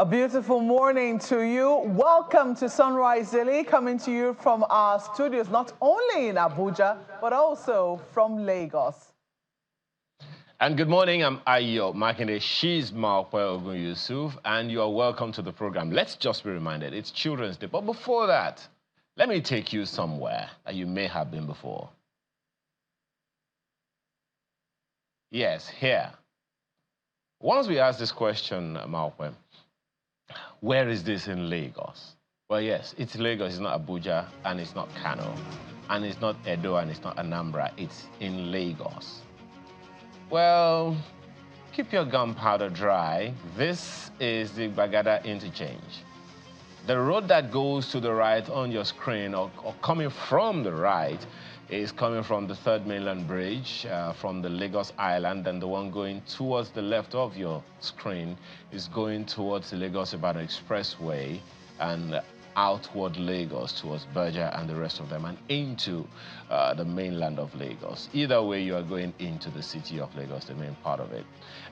A beautiful morning to you. Welcome to Sunrise Daily, coming to you from our studios, not only in Abuja, but also from Lagos. And good morning, I'm Ayo Makinde. She's Maokwe Ogun Yusuf, and you are welcome to the program. Let's just be reminded, it's Children's Day. But before that, let me take you somewhere that you may have been before. Yes, here. Once we asked this question, Maokwe, where is this in Lagos? Well, yes, it's Lagos, it's not Abuja, and it's not Kano, and it's not Edo, and it's not Anambra, it's in Lagos. Well, keep your gunpowder dry. This is the Bagada interchange. The road that goes to the right on your screen, or coming from the right, is coming from the Third Mainland Bridge, from the Lagos Island, and the one going towards the left of your screen is going towards the Lagos-Ibadan Expressway and outward Lagos towards Berger and the rest of them, and into the mainland of Lagos. Either way, you are going into the city of Lagos, the main part of it.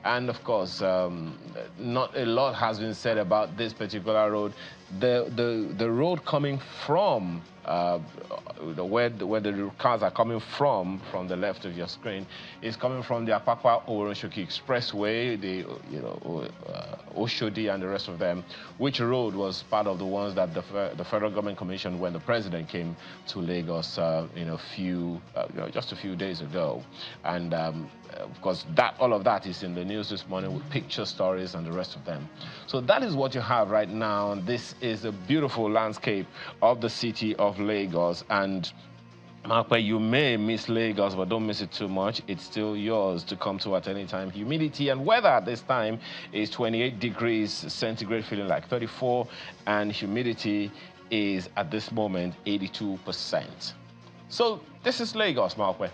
And of course, not a lot has been said about this particular road. The road coming from where the cars are coming from the left of your screen, is coming from the Apapa Oworonshoki Expressway, the Oshodi and the rest of them, which road was part of the ones that the federal government commissioned when the president came to Lagos, just a few days ago. And of course, all of that is in the news this morning with picture stories and the rest of them. So that is what you have right now. This is a beautiful landscape of the city of Lagos. And Markwe, you may miss Lagos, but don't miss it too much. It's still yours to come to at any time. Humidity and weather at this time is 28 degrees centigrade, feeling like 34, and humidity is at this moment 82%. So this is Lagos, Markwe.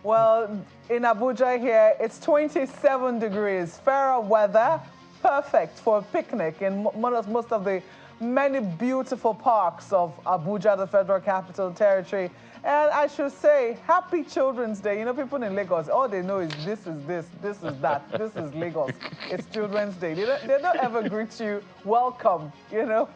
Well, in Abuja here, it's 27 degrees, fairer weather, perfect for a picnic in most of the many beautiful parks of Abuja, the Federal Capital Territory. And I should say, happy Children's Day. You know, people in Lagos, all they know is this is this is that, this is Lagos. It's Children's Day. They don't ever greet you, welcome, you know,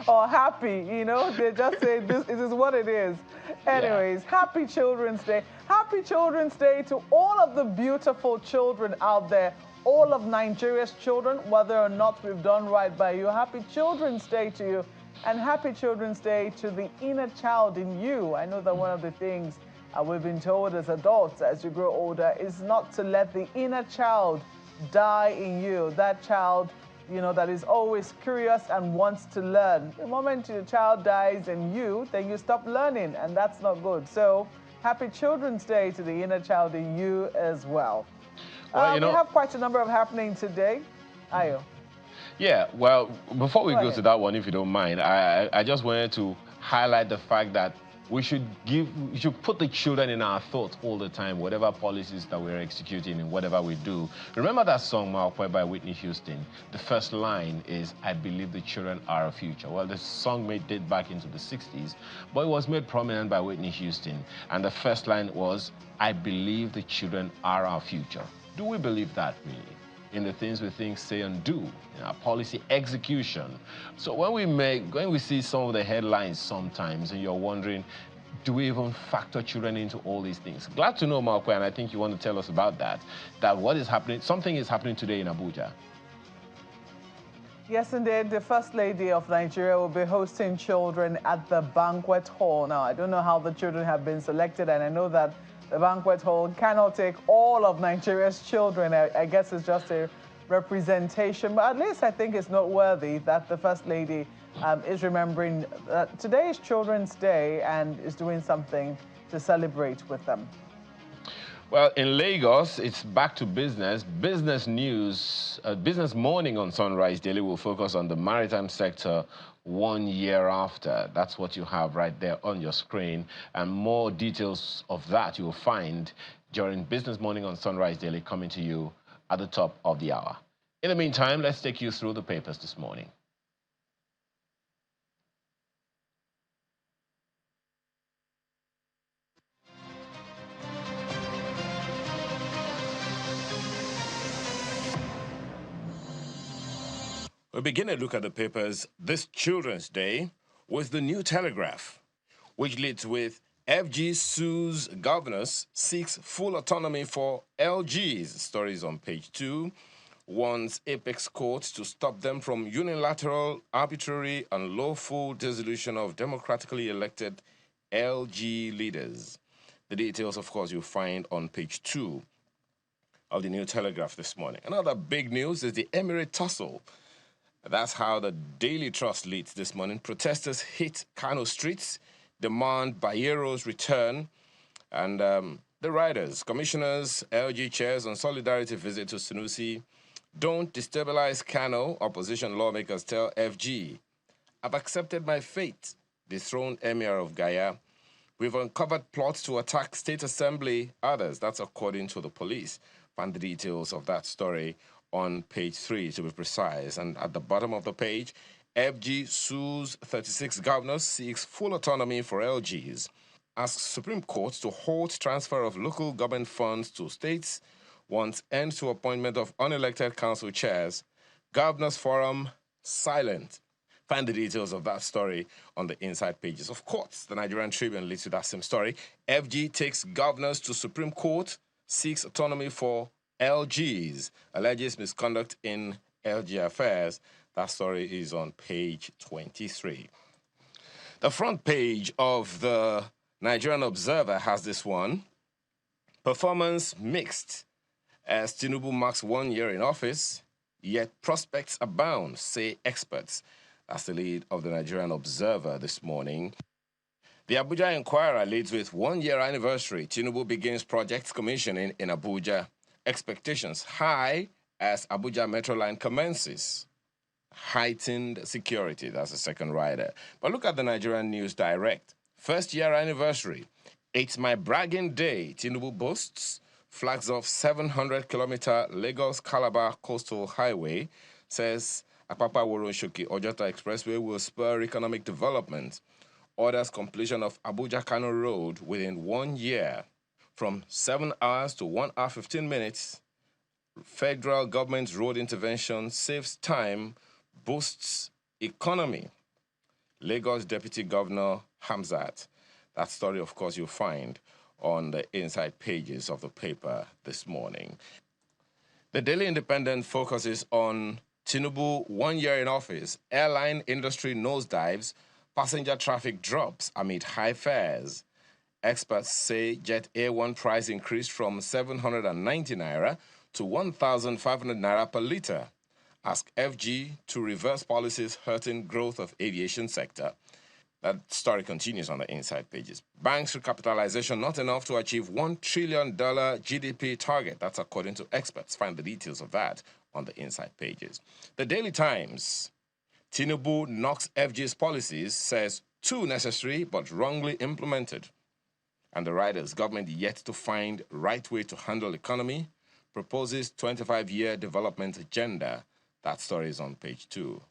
or happy, you know. They just say, this is what it is. Anyways, happy Children's Day. Happy Children's Day to all of the beautiful children out there, all of Nigeria's children, whether or not we've done right by you. Happy Children's Day to you. And happy Children's Day to the inner child in you. I know that one of the things we've been told as adults as you grow older is not to let the inner child die in you. That child, you know, that is always curious and wants to learn. The moment your child dies in you, then you stop learning, and that's not good. So happy Children's Day to the inner child in you as well. Well, we have quite a number of happening today. Ayo. Yeah, well, before we go to that one, if you don't mind, I just wanted to highlight the fact that we should put the children in our thoughts all the time, whatever policies that we're executing and whatever we do. Remember that song, Maokwe, by Whitney Houston? The first line is, I believe the children are our future. Well, the song may date back into the 60s, but it was made prominent by Whitney Houston. And the first line was, I believe the children are our future. Do we believe that, really? In the things we think, say, and do, in our policy execution. So when we see some of the headlines sometimes, and you're wondering, do we even factor children into all these things? Glad to know, Markwe, and I think you want to tell us about that what is happening, something is happening today in Abuja. Yes, indeed. The First Lady of Nigeria will be hosting children at the banquet hall. Now, I don't know how the children have been selected, and I know that the banquet hall cannot take all of Nigeria's children. I guess it's just a representation, but at least I think it's noteworthy that the First Lady is remembering that today is Children's Day and is doing something to celebrate with them. Well, in Lagos, it's back to business. Business news, Business Morning on Sunrise Daily will focus on the maritime sector 1 year after. That's what you have right there on your screen. And more details of that you will find during Business Morning on Sunrise Daily, coming to you at the top of the hour. In the meantime, let's take you through the papers this morning. We begin a look at the papers this Children's Day with the New Telegraph, which leads with FG sues governors, seeks full autonomy for LGs. Stories on page 2. Wants apex courts to stop them from unilateral, arbitrary, and lawful dissolution of democratically elected LG leaders. The details, of course, you'll find on page 2 of the New Telegraph this morning. Another big news is the Emirate tussle. That's how the Daily Trust leads this morning. Protesters hit Kano streets, demand Bayero's return, and the riders, commissioners, LG chairs on solidarity visit to Sunusi. Don't destabilize Kano, opposition lawmakers tell FG. I've accepted my fate, dethroned Emir of Gaya. We've uncovered plots to attack State Assembly, others. That's according to the police. Find the details of that story on page 3, to be precise. And at the bottom of the page, FG sues 36 governors, seeks full autonomy for LGs, asks Supreme Court to halt transfer of local government funds to states, wants end to appointment of unelected council chairs, Governors Forum silent. Find the details of that story on the inside pages. Of course, the Nigerian Tribune leads to that same story. FG takes governors to Supreme Court, seeks autonomy for LGs, alleges misconduct in LG affairs. That story is on page 23. The front page of the Nigerian Observer has this one. Performance mixed as Tinubu marks 1 year in office, yet prospects abound, say experts. That's the lead of the Nigerian Observer this morning. The Abuja Inquirer leads with 1 year anniversary. Tinubu begins projects commissioning in Abuja. Expectations high as Abuja Metro Line commences. Heightened security, that's the second rider. But look at the Nigerian News Direct. First year anniversary. It's my bragging day, Tinubu boasts. Flags off 700-kilometer Lagos-Calabar coastal highway. Says Apapa Woronshoki Ojota Expressway will spur economic development. Orders completion of Abuja-Kano Road within 1 year. From 7 hours to 1 hour 15 minutes, federal government's road intervention saves time, boosts economy. Lagos Deputy Governor Hamzat. That story, of course, you'll find on the inside pages of the paper this morning. The Daily Independent focuses on Tinubu 1 year in office, airline industry nosedives, passenger traffic drops amid high fares. Experts say Jet A1 price increased from 790 naira to 1,500 naira per litre. Ask FG to reverse policies hurting growth of aviation sector. That story continues on the inside pages. Banks recapitalization not enough to achieve $1 trillion GDP target. That's according to experts. Find the details of that on the inside pages. The Daily Times. Tinubu knocks FG's policies, says too necessary but wrongly implemented. And the writers, government yet to find right way to handle economy, proposes 25-year development agenda. That story is on page 2.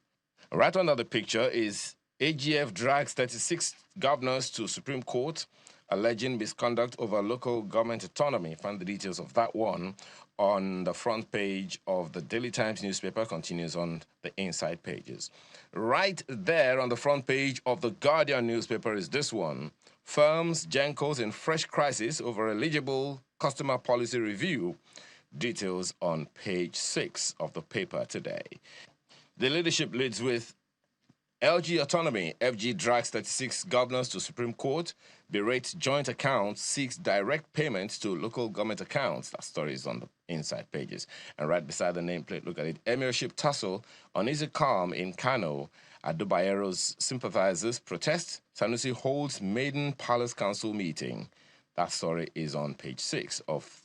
Right under the picture is AGF drags 36 governors to Supreme Court, alleging misconduct over local government autonomy. Find the details of that one on the front page of the Daily Times newspaper, continues on the inside pages. Right there on the front page of the Guardian newspaper is this one. Firms, Gencos in fresh crisis over eligible customer policy review. Details on page 6 of the paper today. The leadership leads with LG autonomy. FG drags 36 governors to Supreme Court, berates joint accounts, seeks direct payments to local government accounts. That story is on the inside pages. And right beside the nameplate, look at it. Emirship tussle, uneasy calm in Kano. Adubayero's sympathizers protest. Sanusi holds maiden Palace Council meeting. That story is on page 6 of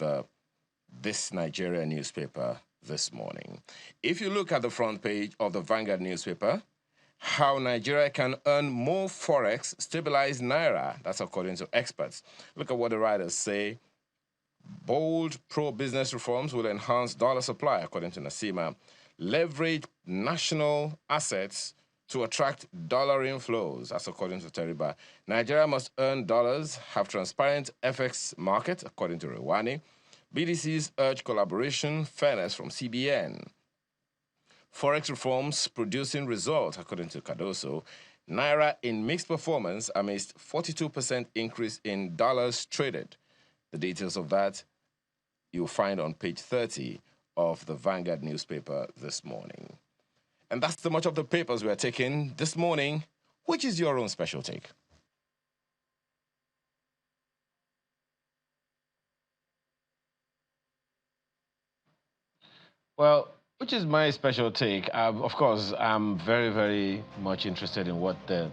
this Nigerian newspaper this morning. If you look at the front page of the Vanguard newspaper, how Nigeria can earn more forex, stabilize naira. That's according to experts. Look at what the writers say. Bold pro-business reforms will enhance dollar supply, according to Nasima. Leverage national assets to attract dollar inflows. That's according to Teriba. Nigeria must earn dollars, have transparent FX market, according to Rewani. BDCs urge collaboration, fairness from CBN. Forex reforms producing results, according to Cardoso. Naira in mixed performance amidst 42% increase in dollars traded. The details of that you'll find on page 30 of the Vanguard newspaper this morning. And that's the much of the papers we are taking this morning. Which is your own special take? Well, which is my special take? Of course, I'm very, very much interested in what the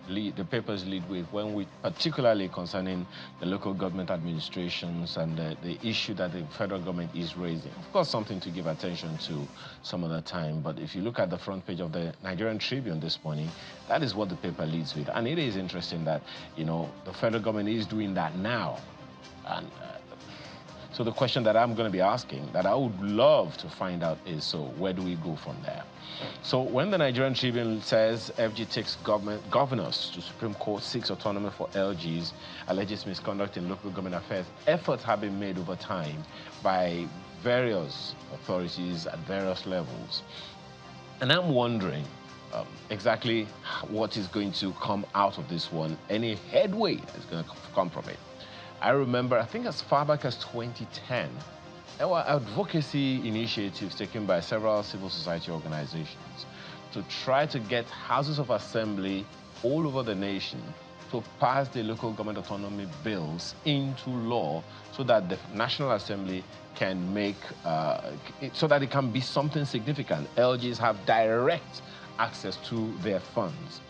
papers lead with, when we particularly concerning the local government administrations and the issue that the federal government is raising. Of course, something to give attention to some other time. But if you look at the front page of the Nigerian Tribune this morning, that is what the paper leads with, and it is interesting that the federal government is doing that now, and. So the question that I'm going to be asking, that I would love to find out is, so where do we go from there? So when the Nigerian Tribune says FG takes governors to Supreme Court, seeks autonomy for LGs, alleges misconduct in local government affairs, efforts have been made over time by various authorities at various levels. And I'm wondering exactly what is going to come out of this one, any headway that's going to come from it. I remember, I think as far back as 2010, there were advocacy initiatives taken by several civil society organizations to try to get houses of assembly all over the nation to pass the local government autonomy bills into law so that the National Assembly can make, so that it can be something significant. LGs have direct access to their funds.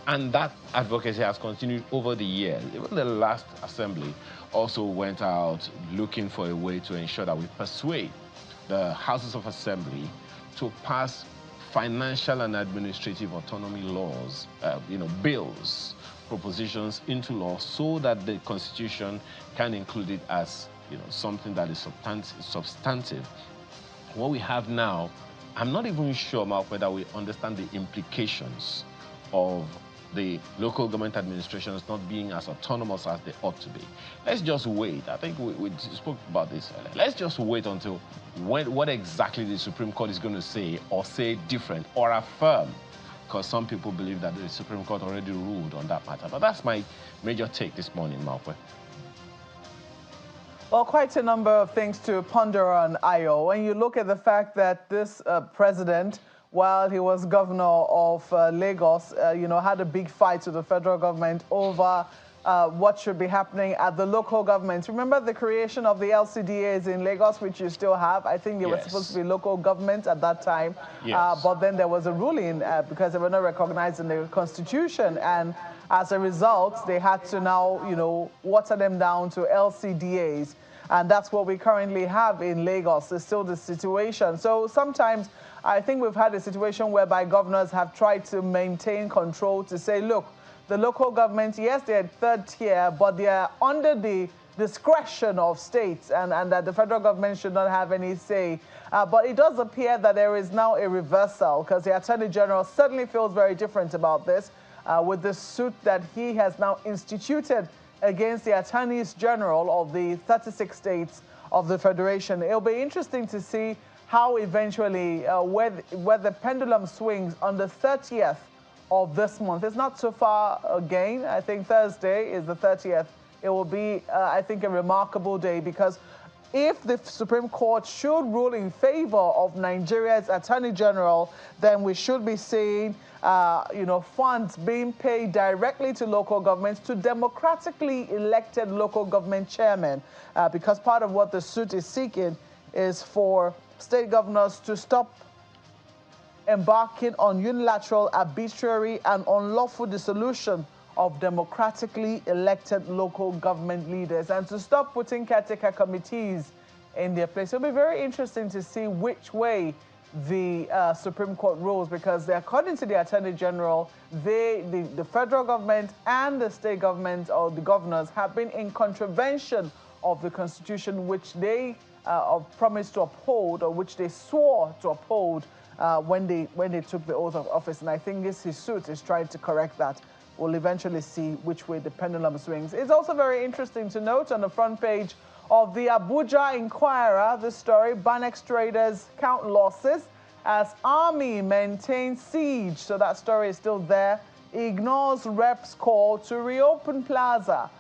And that advocacy has continued over the years. Even the last assembly also went out looking for a way to ensure that we persuade the houses of assembly to pass financial and administrative autonomy laws, bills, propositions into law, so that the Constitution can include it as something that is substantive. What we have now, I'm not even sure, Mark, whether we understand the implications of the local government administrations not being as autonomous as they ought to be. Let's just wait. I think we spoke about this earlier. Let's just wait until what exactly the Supreme Court is going to say, or say different, or affirm, because some people believe that the Supreme Court already ruled on that matter. But that's my major take this morning, Malkwe. Well, quite a number of things to ponder on, Ayo. When you look at the fact that this president, while he was governor of Lagos, had a big fight with the federal government over what should be happening at the local governments. Remember the creation of the LCDAs in Lagos, which you still have? I think they were supposed to be local governments at that time. Yes. But then there was a ruling because they were not recognized in the Constitution. And as a result, they had to now, water them down to LCDAs. And that's what we currently have in Lagos. It's still the situation. So sometimes I think we've had a situation whereby governors have tried to maintain control to say, look, the local governments, yes, they're third tier, but they're under the discretion of states, and that the federal government should not have any say. But it does appear that there is now a reversal, because the Attorney General certainly feels very different about this with the suit that he has now instituted against the Attorneys General of the 36 states of the Federation. It'll be interesting to see how eventually, where the pendulum swings on the 30th of this month. It's not so far again. I think Thursday is the 30th. It will be, I think, a remarkable day, because if the Supreme Court should rule in favor of Nigeria's Attorney General, then we should be seeing, funds being paid directly to local governments, to democratically elected local government chairmen, because part of what the suit is seeking is for state governors to stop embarking on unilateral, arbitrary, and unlawful dissolution of democratically elected local government leaders, and to stop putting caretaker committees in their place. It'll be very interesting to see which way the Supreme Court rules, because according to the Attorney General, the federal government and the state government, or the governors, have been in contravention of the Constitution, which they promised to uphold, or which they swore to uphold when they took the oath of office. And I think his suit is trying to correct that. We'll eventually see which way the pendulum swings. It's also very interesting to note on the front page of the Abuja Inquirer, the story, Banex traders count losses as army maintains siege. So that story is still there. Ignores reps' call to reopen plaza.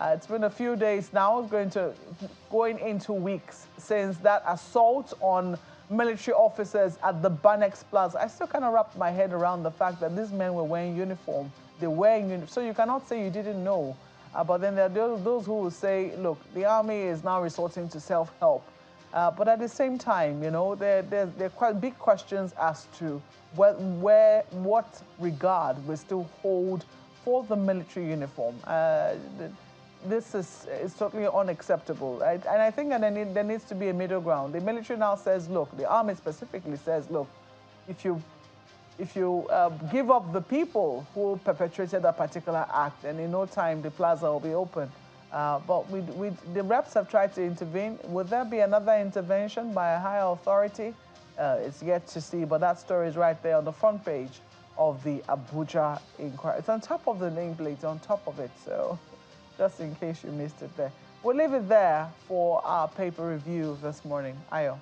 It's been a few days now, going into weeks since that assault on military officers at the Banex Plaza. I still kind of wrap my head around the fact that these men were wearing uniform. They're wearing uniform. So you cannot say you didn't know. But then there are those who will say, look, the army is now resorting to self-help. But at the same time, you know, there are quite big questions as to what regard we still hold for the military uniform. This is totally unacceptable, right? And I think that there needs to be a middle ground. The military now says, look, the army specifically says, look, if you give up the people who perpetrated that particular act, and in no time the plaza will be open. But the reps have tried to intervene. Would there be another intervention by a higher authority? It's yet to see, but that story is right there on the front page of the Abuja Inquiry. It's on top of the nameplate, on top of it, so just in case you missed it there. We'll leave it there for our paper review this morning. Ayo.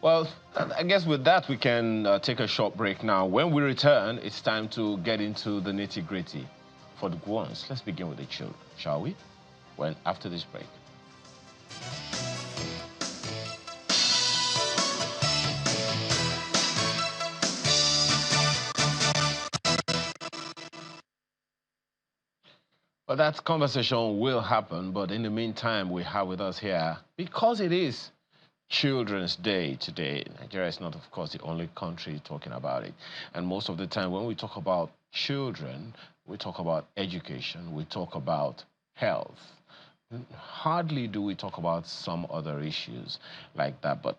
Well, I guess with that, we can take a short break now. When we return, it's time to get into the nitty-gritty. For the ones, let's begin with the children, shall we? After this break. Well, that conversation will happen, but in the meantime, we have with us here, because it is Children's Day today. Nigeria is not, of course, the only country talking about it. And most of the time, when we talk about children, we talk about education, we talk about health. Hardly do we talk about some other issues like that. But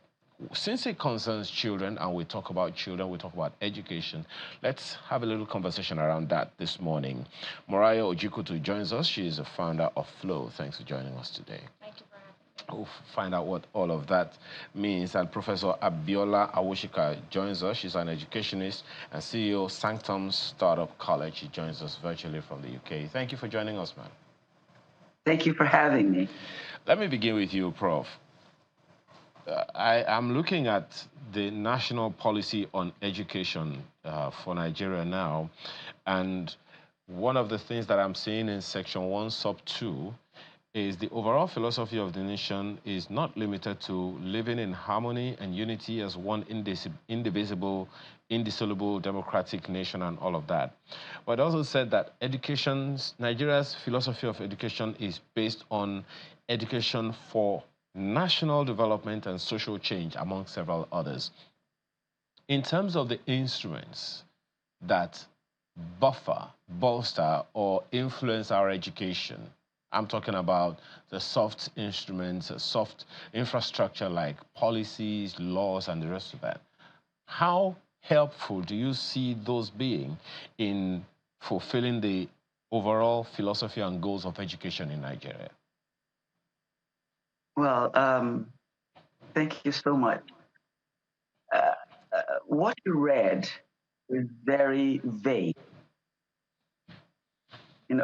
since it concerns children and we talk about children, we talk about education, let's have a little conversation around that this morning. Moraya Ojikutu joins us. She is the founder of Flow. Thanks for joining us today. Thank you for having me. We'll find out what all of that means. And Professor Abiola Awoshika joins us. She's an educationist and CEO Sanctum Startup College. She joins us virtually from the UK. Thank you for joining us, man. Thank you for having me. Let me begin with you, Prof. I am looking at the national policy on education for Nigeria now, and one of the things that I'm seeing in Section 1, Sub 2, is the overall philosophy of the nation is not limited to living in harmony and unity as one indivisible, indissoluble democratic nation and all of that. But it also said that Nigeria's philosophy of education is based on education for national development and social change, among several others. In terms of the instruments that buffer, bolster, or influence our education, I'm talking about the soft instruments, soft infrastructure like policies, laws, and the rest of that. How helpful do you see those being in fulfilling the overall philosophy and goals of education in Nigeria? Well, thank you so much. What you read is very vague.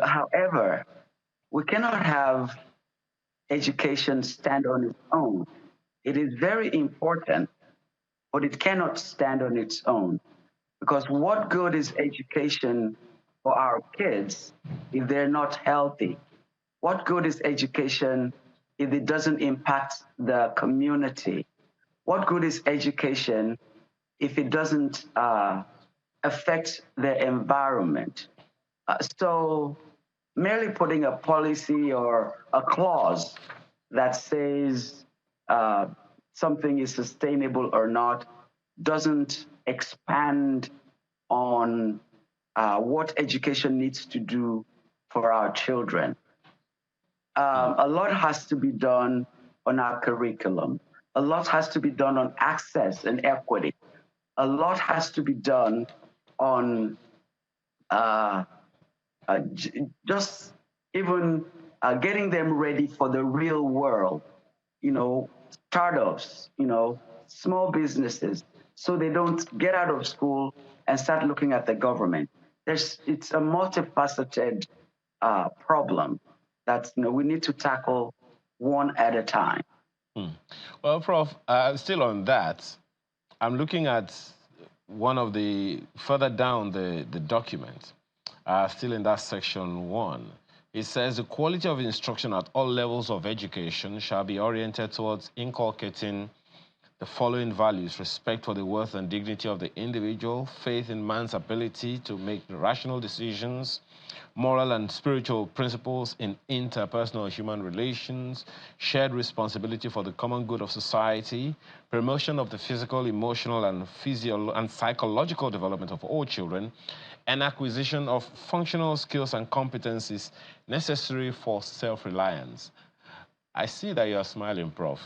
However, we cannot have education stand on its own. It is very important, but it cannot stand on its own. Because what good is education for our kids if they're not healthy? What good is education if it doesn't impact the community? What good is education if it doesn't affect the environment? So merely putting a policy or a clause that says something is sustainable or not doesn't expand on what education needs to do for our children. A lot has to be done on our curriculum. A lot has to be done on access and equity. A lot has to be done on just even getting them ready for the real world, startups, small businesses, so they don't get out of school and start looking at the government. It's a multifaceted problem that we need to tackle one at a time. Well, Prof, still on that, I'm looking at one of the, further down the document, still in that section 1. It says the quality of instruction at all levels of education shall be oriented towards inculcating the following values: respect for the worth and dignity of the individual, faith in man's ability to make rational decisions, moral and spiritual principles in interpersonal human relations, shared responsibility for the common good of society, promotion of the physical, emotional, and psychological development of all children, and acquisition of functional skills and competencies necessary for self-reliance. I see that you're smiling, Prof.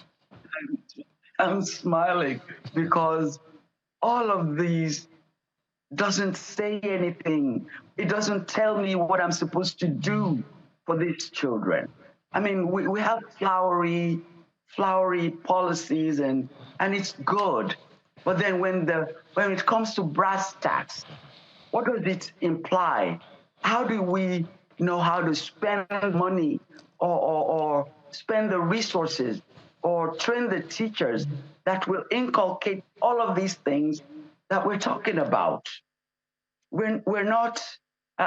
I'm smiling because all of these doesn't say anything. It doesn't tell me what I'm supposed to do for these children. I mean, we have flowery policies and it's good. But then when it comes to brass tacks, what does it imply? How do we know how to spend money or spend the resources or train the teachers that will inculcate all of these things that we're talking about? We're not,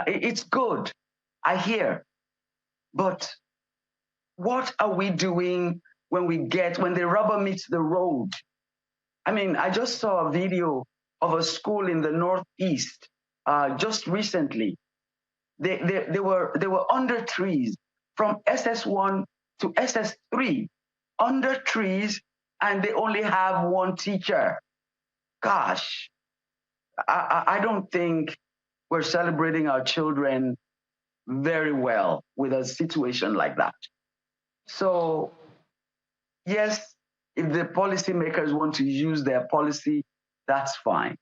it's good, I hear, but what are we doing when the rubber meets the road? I mean, I just saw a video of a school in the Northeast just recently. They were under trees from SS1 to SS3, under trees, and they only have one teacher. Gosh, I don't think we're celebrating our children very well with a situation like that. So, yes, if the policymakers want to use their policy, that's fine.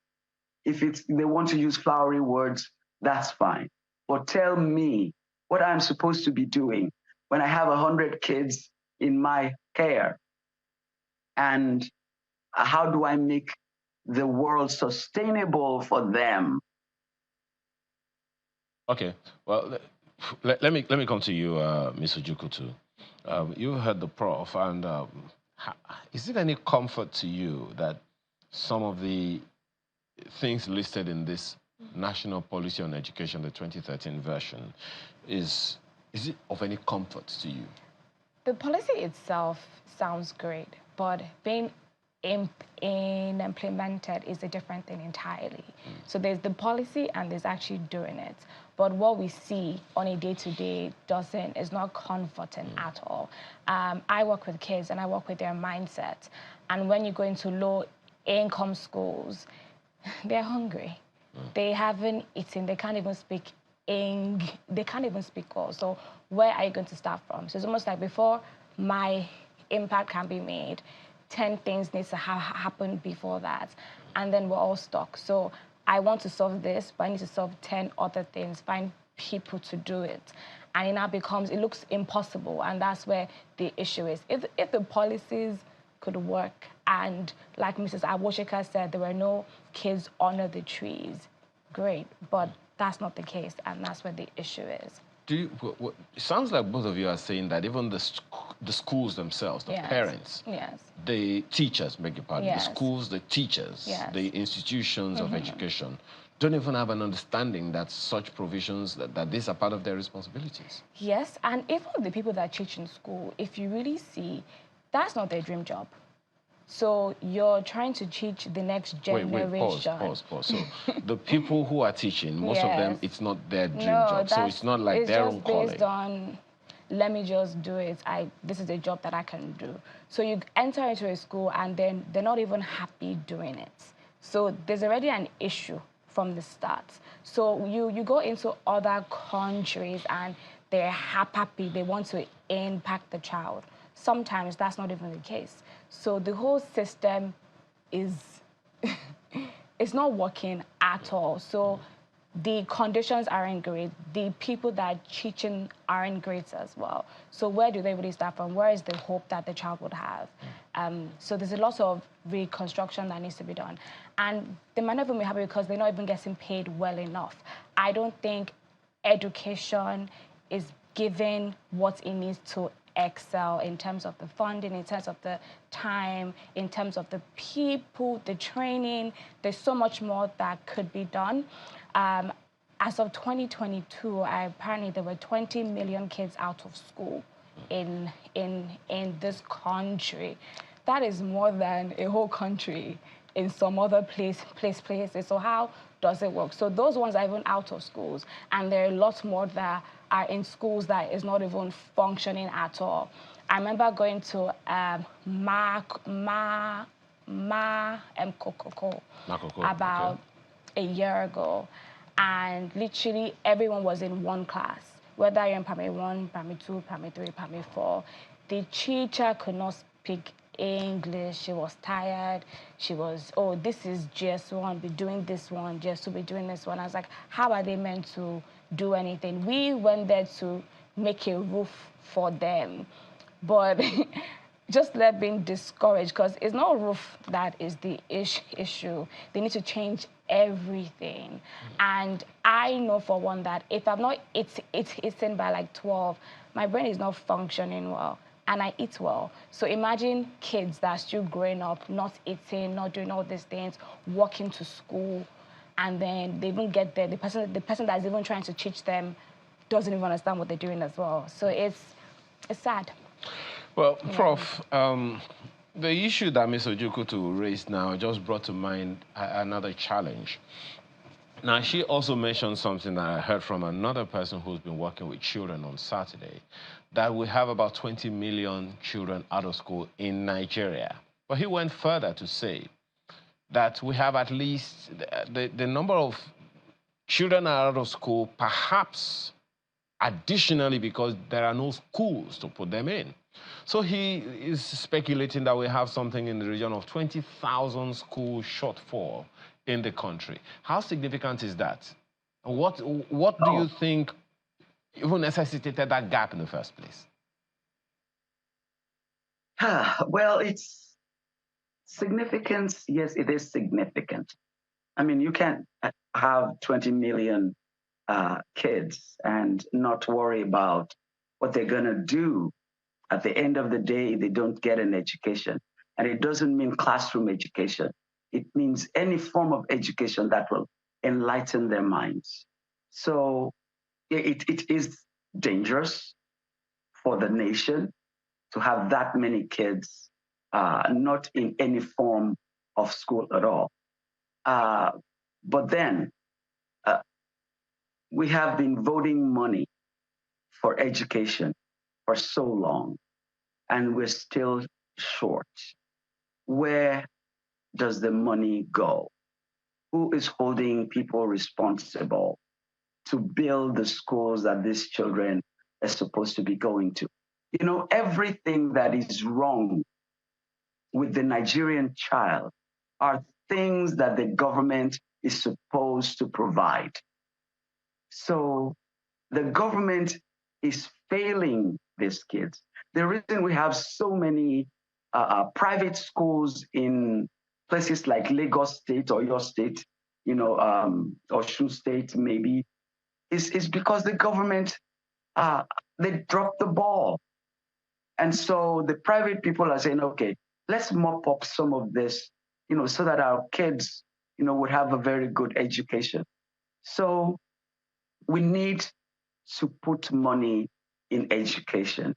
If they want to use flowery words, that's fine. But tell me what I'm supposed to be doing when I have 100 kids in my care, and how do I make the world sustainable for them? Okay, well, let me come to you, Ms. Ojukutu. You heard the prof, and is it any comfort to you that some of the things listed in this National Policy on Education, the 2013 version, is it of any comfort to you? The policy itself sounds great, but being implemented is a different thing entirely. So there's the policy and there's actually doing it. But what we see on a day-to-day is not comforting at all. I work with kids and I work with their mindset. And when you go into low-income schools, they're hungry. They haven't eaten. They can't even speak they can't even speak well. So where are you going to start from? So it's almost like before my impact can be made, 10 things need to happen before that. And then we're all stuck. So I want to solve this, but I need to solve 10 other things, find people to do it. And it now it looks impossible. And that's where the issue is. If the policies could work, and like Mrs. Awoshika said, there were no kids under the trees, great. But that's not the case, and that's where the issue is. It sounds like both of you are saying that even the schools themselves, the parents, the teachers, beg your pardon, the schools, the teachers, the institutions of education, don't even have an understanding that such provisions, that these are part of their responsibilities. Yes, and even the people that teach in school, if you really see, that's not their dream job. So you're trying to teach the next generation. Pause. So the people who are teaching, most of them, it's not their dream job. So it's not like their own calling. It's just based on, let me just do it. This is a job that I can do. So you enter into a school and then they're not even happy doing it. So there's already an issue from the start. So you go into other countries and they're happy. They want to impact the child. Sometimes that's not even the case. So the whole system is it's not working at all. So the conditions aren't great. The people that are teaching aren't great as well. So where do they really start from? Where is the hope that the child would have? So there's a lot of reconstruction that needs to be done. And they might not even be happy because they're not even getting paid well enough. I don't think education is given what it needs to excel in terms of the funding, in terms of the time, in terms of the people, the training. There's so much more that could be done. As of 2022, apparently there were 20 million kids out of school in this country. That is more than a whole country in some other places. So how does it work? So those ones are even out of schools, and there are lots more that are in schools that is not even functioning at all. I remember going to Kokoko about a year ago, and literally everyone was in one class, whether you're in primary 1, primary 2, primary 3, primary 4. The teacher could not speak English. She was tired. She was, oh, this is GS1, be doing this one, GS2, be doing this one. I was like, how are they meant to do anything? We went there to make a roof for them, but just let being discouraged, because it's not roof that is the issue. They need to change everything. And I know for one that if I'm not eating by like 12, my brain is not functioning well. And I eat well. So imagine kids that are still growing up, not eating, not doing all these things, walking to school, and then they even get there. The person that's even trying to teach them doesn't even understand what they're doing as well. So it's sad. Well, yeah. Prof, the issue that Ms. Ojukutu raised now just brought to mind another challenge. Now, she also mentioned something that I heard from another person who's been working with children on Saturday, that we have about 20 million children out of school in Nigeria. But he went further to say that we have at least the number of children out of school, perhaps additionally because there are no schools to put them in. So he is speculating that we have something in the region of 20,000 school shortfall in the country. How significant is that? What do you think even necessitated that gap in the first place? Well, it's significant. Yes, it is significant. I mean, you can't have 20 million kids and not worry about what they're going to do. At the end of the day, they don't get an education. And it doesn't mean classroom education. It means any form of education that will enlighten their minds. So it is dangerous for the nation to have that many kids not in any form of school at all. But then we have been voting money for education for so long, and we're still short. Where does the money go? Who is holding people responsible to build the schools that these children are supposed to be going to? You know, everything that is wrong with the Nigerian child are things that the government is supposed to provide. So the government is failing these kids. The reason we have so many private schools in places like Lagos State or your state, you know, Osun State maybe, is because the government, they dropped the ball. And so the private people are saying, okay, let's mop up some of this, you know, so that our kids, you know, would have a very good education. So we need to put money in education.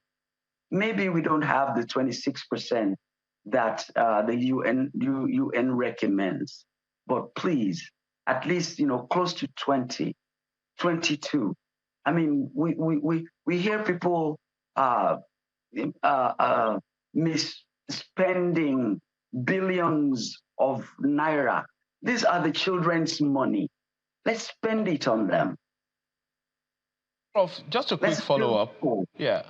Maybe we don't have the 26% that the UN recommends, but please, at least, you know, close to 20, 22. I mean, we hear people misspending billions of naira. These are the children's money. Let's spend it on them. Prof, just a quick follow-up. Yeah,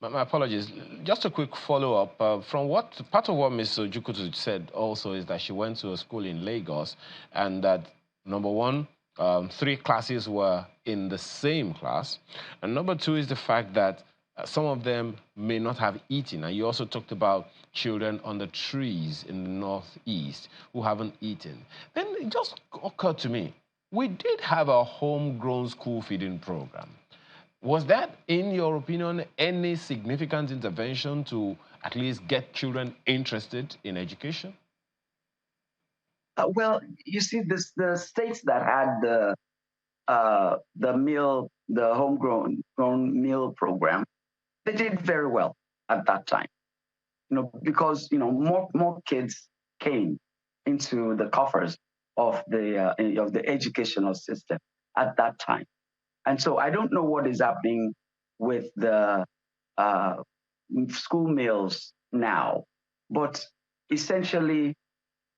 my apologies. Just a quick follow-up. From what part of what Ms. Ojukutu said also is that she went to a school in Lagos, and that number one, 3 classes were in the same class, and number 2 is the fact that some of them may not have eaten. And you also talked about children on the trees in the northeast who haven't eaten. Then it just occurred to me, we did have a homegrown school feeding program. Was that, in your opinion, any significant intervention to at least get children interested in education? Well, you see, the states that had the homegrown meal program, they did very well at that time. Because more kids came into the coffers of the educational system at that time. And so I don't know what is happening with the uh, school meals now, but essentially,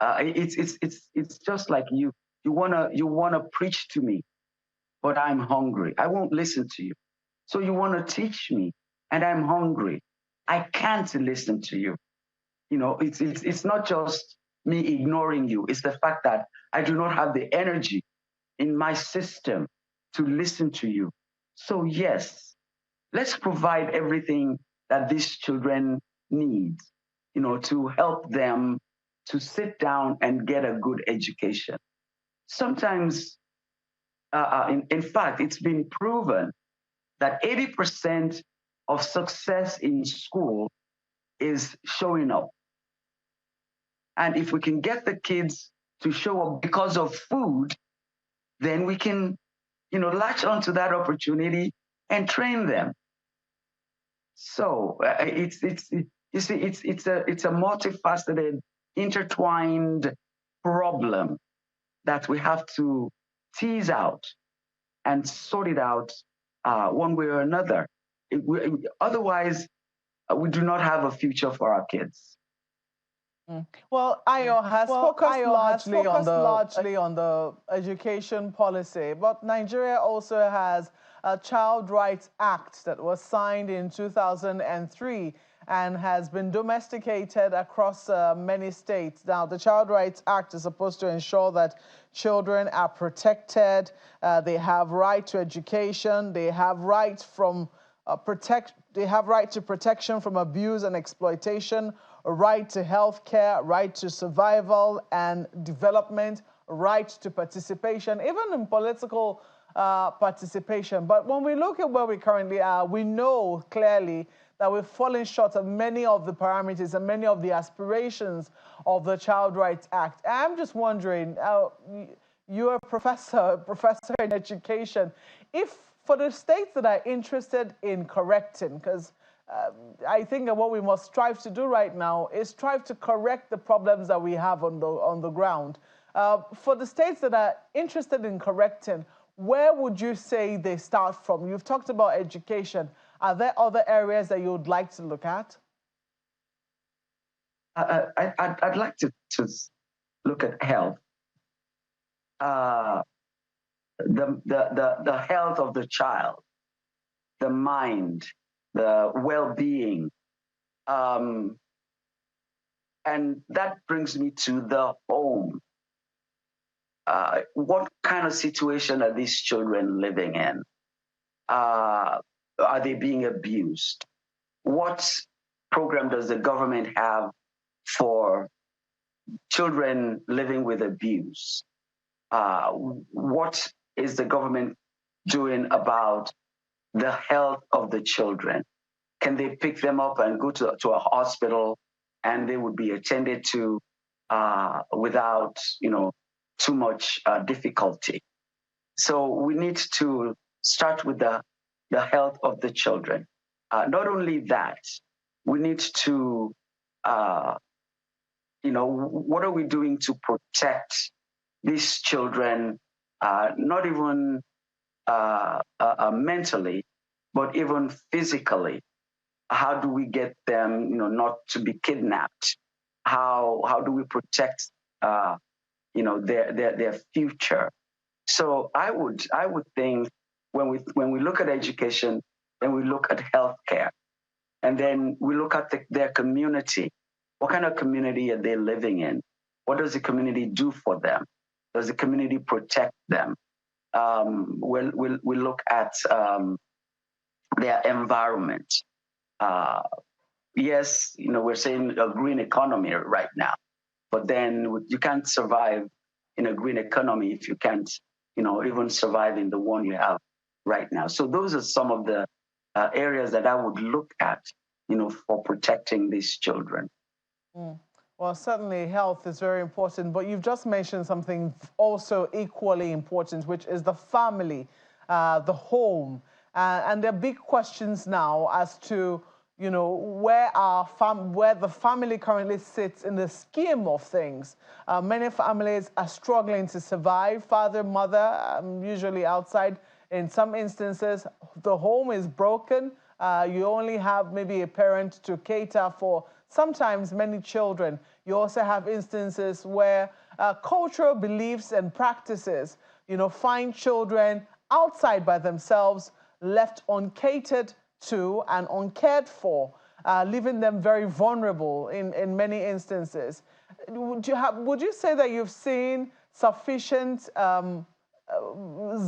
it's just like you wanna preach to me, but I'm hungry. I won't listen to you. So you wanna teach me, and I'm hungry. I can't listen to you. It's not just me ignoring you. It's the fact that I do not have the energy in my system to listen to you. So yes, let's provide everything that these children need, to help them to sit down and get a good education. Sometimes, in fact, it's been proven that 80% of success in school is showing up. And if we can get the kids to show up because of food, then we can, latch onto that opportunity and train them. So you see, it's a multifaceted, intertwined problem that we have to tease out and sort it out one way or another. Otherwise, we do not have a future for our kids. Well, Ayo has focused largely on the education policy, but Nigeria also has a Child Rights Act that was signed in 2003 and has been domesticated across many states. Now, the Child Rights Act is supposed to ensure that children are protected, they have right to education, they have right from they have right to protection from abuse and exploitation, a right to health care, right to survival and development, right to participation, even in political participation. But when we look at where we currently are, we know clearly that we're falling short of many of the parameters and many of the aspirations of the Child Rights Act. I'm just wondering, you're a professor in education, if for the states that are interested in correcting, because I think that what we must strive to do right now is strive to correct the problems that we have on the ground. For the states that are interested in correcting, where would you say they start from? You've talked about education. Are there other areas that you would like to look at? I'd like to look at health. The health of the child, the mind, the well-being. And that brings me to the home. What kind of situation are these children living in? Are they being abused? What program does the government have for children living with abuse? What is the government doing about the health of the children? Can they pick them up and go to a hospital and they would be attended to without too much difficulty? So we need to start with the health of the children. Not only that, we need to what are we doing to protect these children, not even mentally, but even physically? How do we get them, not to be kidnapped? How do we protect, their future? So I would think when we look at education, then we look at healthcare, and then we look at their community. What kind of community are they living in? What does the community do for them? Does the community protect them? We look at their environment. Yes, we're saying a green economy right now, but then you can't survive in a green economy if you can't, even survive in the one you have right now. So those are some of the areas that I would look at, for protecting these children. Mm. Well, certainly health is very important, but you've just mentioned something also equally important, which is the family, the home. And there are big questions now as to, where where the family currently sits in the scheme of things. Many families are struggling to survive. Father, mother, usually outside. In some instances, the home is broken. You only have maybe a parent to cater for sometimes many children. You also have instances where cultural beliefs and practices, find children outside by themselves, left uncatered to and uncared for, leaving them very vulnerable in many instances. Would you say that you've seen sufficient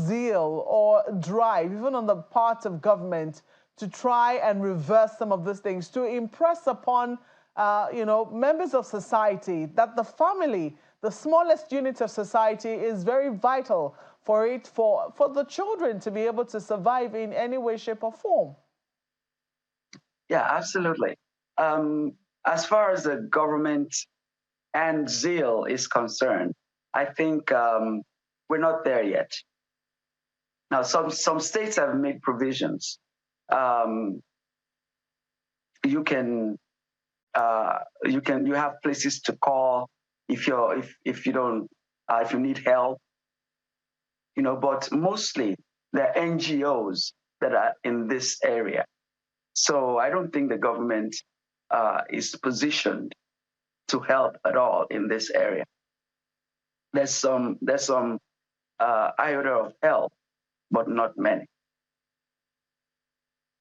zeal or drive, even on the part of government, to try and reverse some of these things, to impress upon members of society that the family, the smallest unit of society, is very vital for the children to be able to survive in any way, shape, or form? Yeah, absolutely. As far as the government and zeal is concerned, I think we're not there yet. Now, some states have made provisions. You have places to call if you need help, but mostly they're NGOs that are in this area. So I don't think the government is positioned to help at all in this area. There's some iota of help, but not many.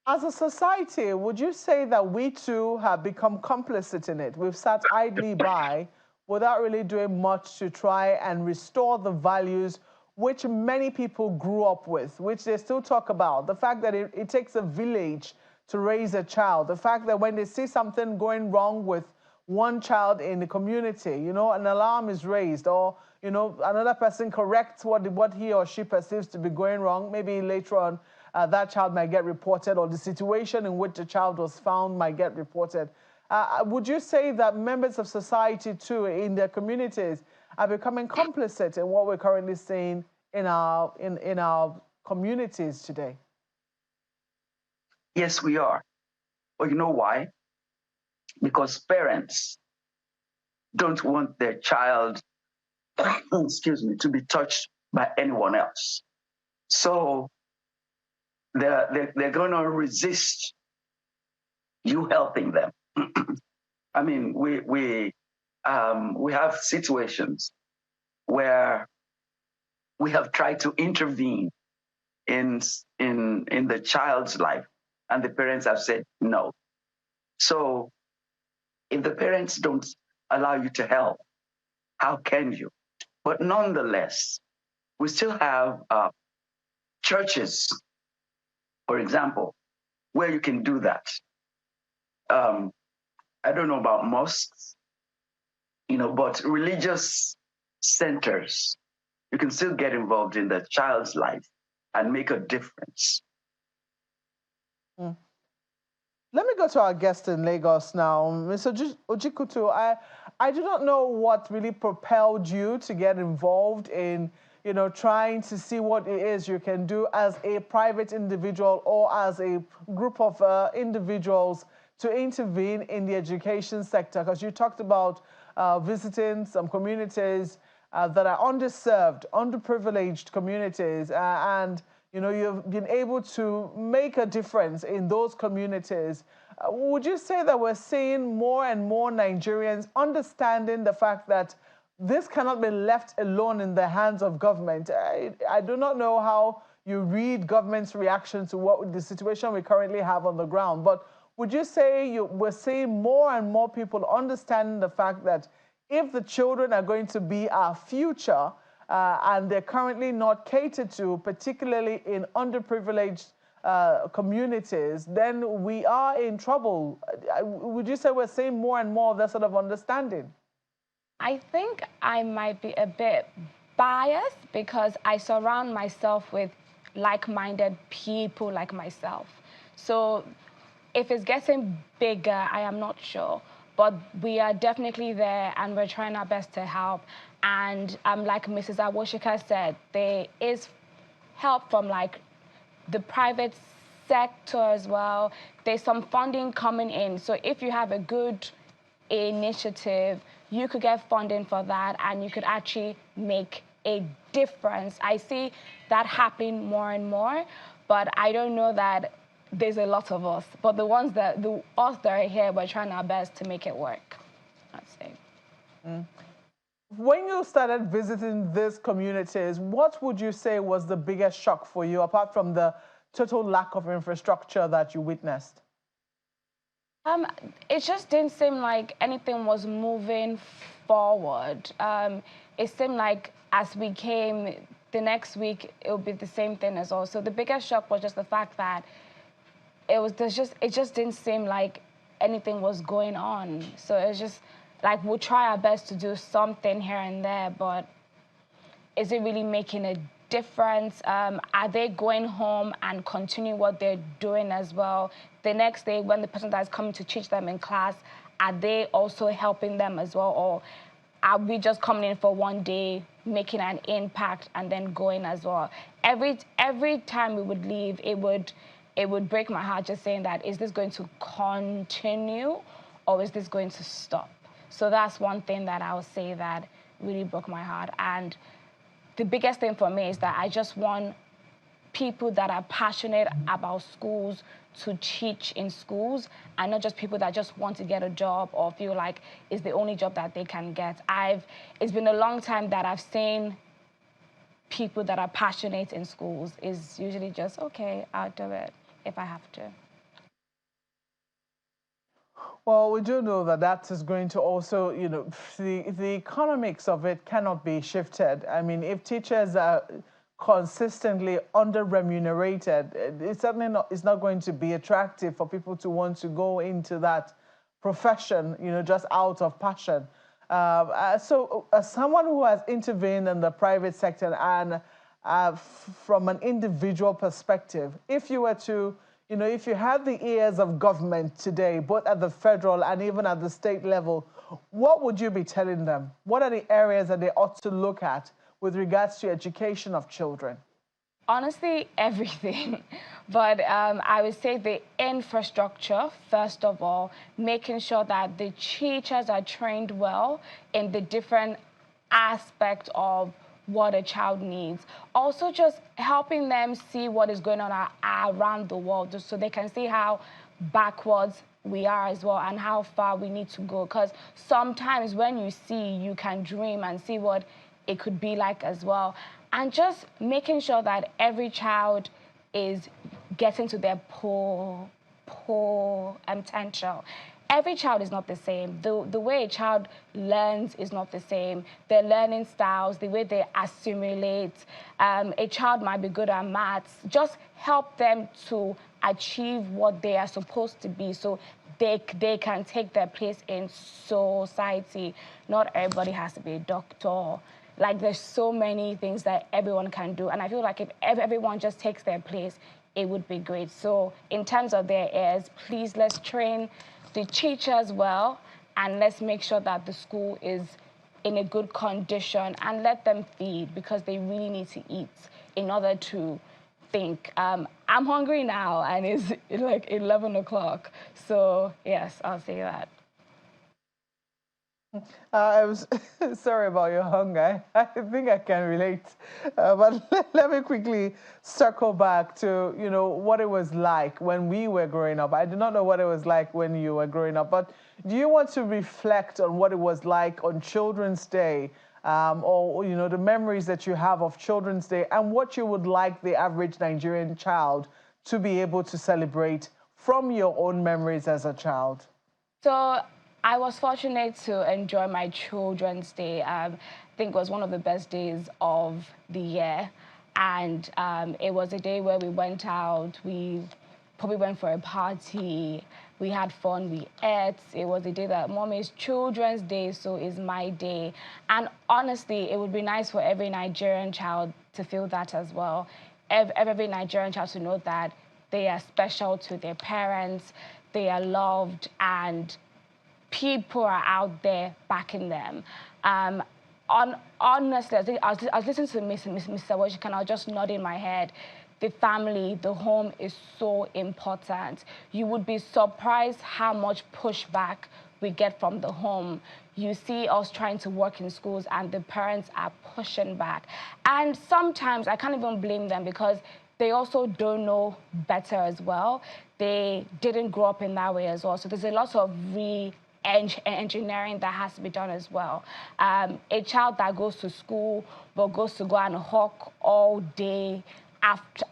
As a society, would you say that we too have become complicit in it? We've sat idly by without really doing much to try and restore the values which many people grew up with, which they still talk about. The fact that it takes a village to raise a child. The fact that when they see something going wrong with one child in the community, an alarm is raised, or another person corrects what he or she perceives to be going wrong. Maybe later on, that child might get reported, or the situation in which the child was found might get reported. Would you say that members of society too, in their communities, are becoming complicit in what we're currently seeing in our communities today? Yes, we are. But you know why? Because parents don't want their child, excuse me, to be touched by anyone else. So they're going to resist you helping them. I mean, we have situations where we have tried to intervene in the child's life, and the parents have said no. So if the parents don't allow you to help, how can you? But nonetheless, we still have churches, for example, where you can do that. I don't know about mosques, but religious centers, you can still get involved in the child's life and make a difference. Mm. Let me go to our guest in Lagos now. Mr. Ojikutu, I do not know what really propelled you to get involved in, trying to see what it is you can do as a private individual or as a group of individuals to intervene in the education sector, because you talked about visiting some communities that are underserved, underprivileged communities, and you've been able to make a difference in those communities. Would you say that we're seeing more and more Nigerians understanding the fact that this cannot be left alone in the hands of government? I do not know how you read government's reaction to the situation we currently have on the ground, but would you say we're seeing more and more people understanding the fact that if the children are going to be our future, and they're currently not catered to, particularly in underprivileged communities, then we are in trouble? Would you say we're seeing more and more of that sort of understanding? I think I might be a bit biased because I surround myself with like-minded people like myself. So if it's getting bigger, I am not sure. But we are definitely there, and we're trying our best to help. And like Mrs. Awoshika said, there is help from like the private sector as well. There's some funding coming in. So if you have a good initiative, you could get funding for that, and you could actually make a difference. I see that happening more and more, but I don't know that there's a lot of us. But us that are here, we're trying our best to make it work, I'd say. When you started visiting these communities, what would you say was the biggest shock for you, apart from the total lack of infrastructure that you witnessed? It just didn't seem like anything was moving forward. It seemed like as we came, the next week it would be the same thing as well. So the biggest shock was just the fact that it just didn't seem like anything was going on. So it's just like we'll try our best to do something here and there, but is it really making a difference? Are they going home and continue what they're doing as well? The next day, when the person that's coming to teach them in class, are they also helping them as well? Or are we just coming in for one day, making an impact, and then going as well? Every time we would leave, it would break my heart just saying that, is this going to continue or is this going to stop? So that's one thing that I would say that really broke my heart. And the biggest thing for me is that I just want people that are passionate about schools to teach in schools, and not just people that just want to get a job or feel like it's the only job that they can get. It's been a long time that I've seen people that are passionate in schools is usually just, okay, I'll do it if I have to. Well, we do know that that is going to also, the economics of it cannot be shifted. I mean, if teachers are consistently under-remunerated, it's certainly it's not going to be attractive for people to want to go into that profession, just out of passion. So as someone who has intervened in the private sector and from an individual perspective, if you were to, if you had the ears of government today, both at the federal and even at the state level, what would you be telling them? What are the areas that they ought to look at with regards to education of children? Honestly, everything. But I would say the infrastructure, first of all, making sure that the teachers are trained well in the different aspects of what a child needs. Also just helping them see what is going on around the world, just so they can see how backwards we are as well and how far we need to go. Because sometimes when you see, you can dream and see what it could be like as well. And just making sure that every child is getting to their potential. Every child is not the same. The way a child learns is not the same. Their learning styles, the way they assimilate. A child might be good at maths. Just help them to achieve what they are supposed to be so they can take their place in society. Not everybody has to be a doctor. Like, there's so many things that everyone can do. And I feel like if everyone just takes their place, it would be great. So in terms of their ears, please, let's train the teachers well, and let's make sure that the school is in a good condition, and let them feed, because they really need to eat in order to think. I'm hungry now, and it's like 11 o'clock. So yes, I'll say that. I was sorry about your hunger. I think I can relate. But let me quickly circle back to, what it was like when we were growing up. I do not know what it was like when you were growing up, but do you want to reflect on what it was like on Children's Day, or, the memories that you have of Children's Day, and what you would like the average Nigerian child to be able to celebrate from your own memories as a child? So I was fortunate to enjoy my Children's Day. I think it was one of the best days of the year. And it was a day where we went out, we probably went for a party, we had fun, we ate. It was a day that, Mommy's Children's Day, so it's my day. And honestly, it would be nice for every Nigerian child to feel that as well. every Nigerian child to know that they are special to their parents, they are loved, and people are out there backing them. Honestly, I was listening to Mr. Washington, and I was just nodding my head. The family, the home is so important. You would be surprised how much pushback we get from the home. You see us trying to work in schools and the parents are pushing back. And sometimes I can't even blame them because they also don't know better as well. They didn't grow up in that way as well. So there's a lot of engineering that has to be done as well. A child that goes to school but goes to go and hawk all day after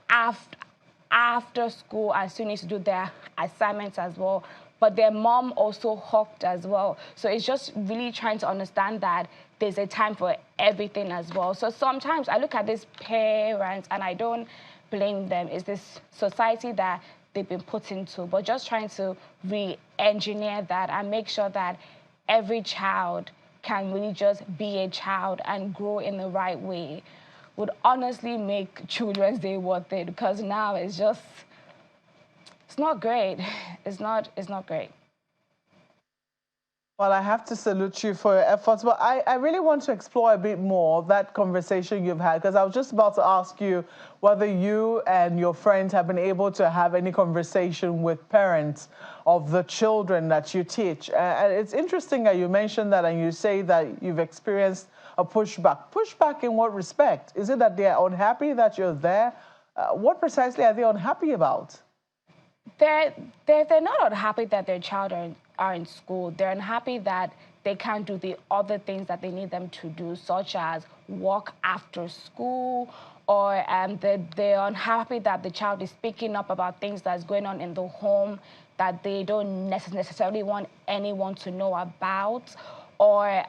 school and still needs to do their assignments as well. But their mom also hawked as well. So it's just really trying to understand that there's a time for everything as well. So sometimes I look at these parents and I don't blame them. It's this society that they've been put into, but just trying to re-engineer that and make sure that every child can really just be a child and grow in the right way would honestly make Children's Day worth it, because now it's just, it's not great. It's not great. Well, I have to salute you for your efforts, but I really want to explore a bit more of that conversation you've had, because I was just about to ask you whether you and your friends have been able to have any conversation with parents of the children that you teach. And it's interesting that you mentioned that and you say that you've experienced a pushback. Pushback in what respect? Is it that they're unhappy that you're there? What precisely are they unhappy about? They're not unhappy that their child are in school. They're unhappy that they can't do the other things that they need them to do, such as work after school, or they're unhappy that the child is speaking up about things that's going on in the home that they don't necessarily want anyone to know about, or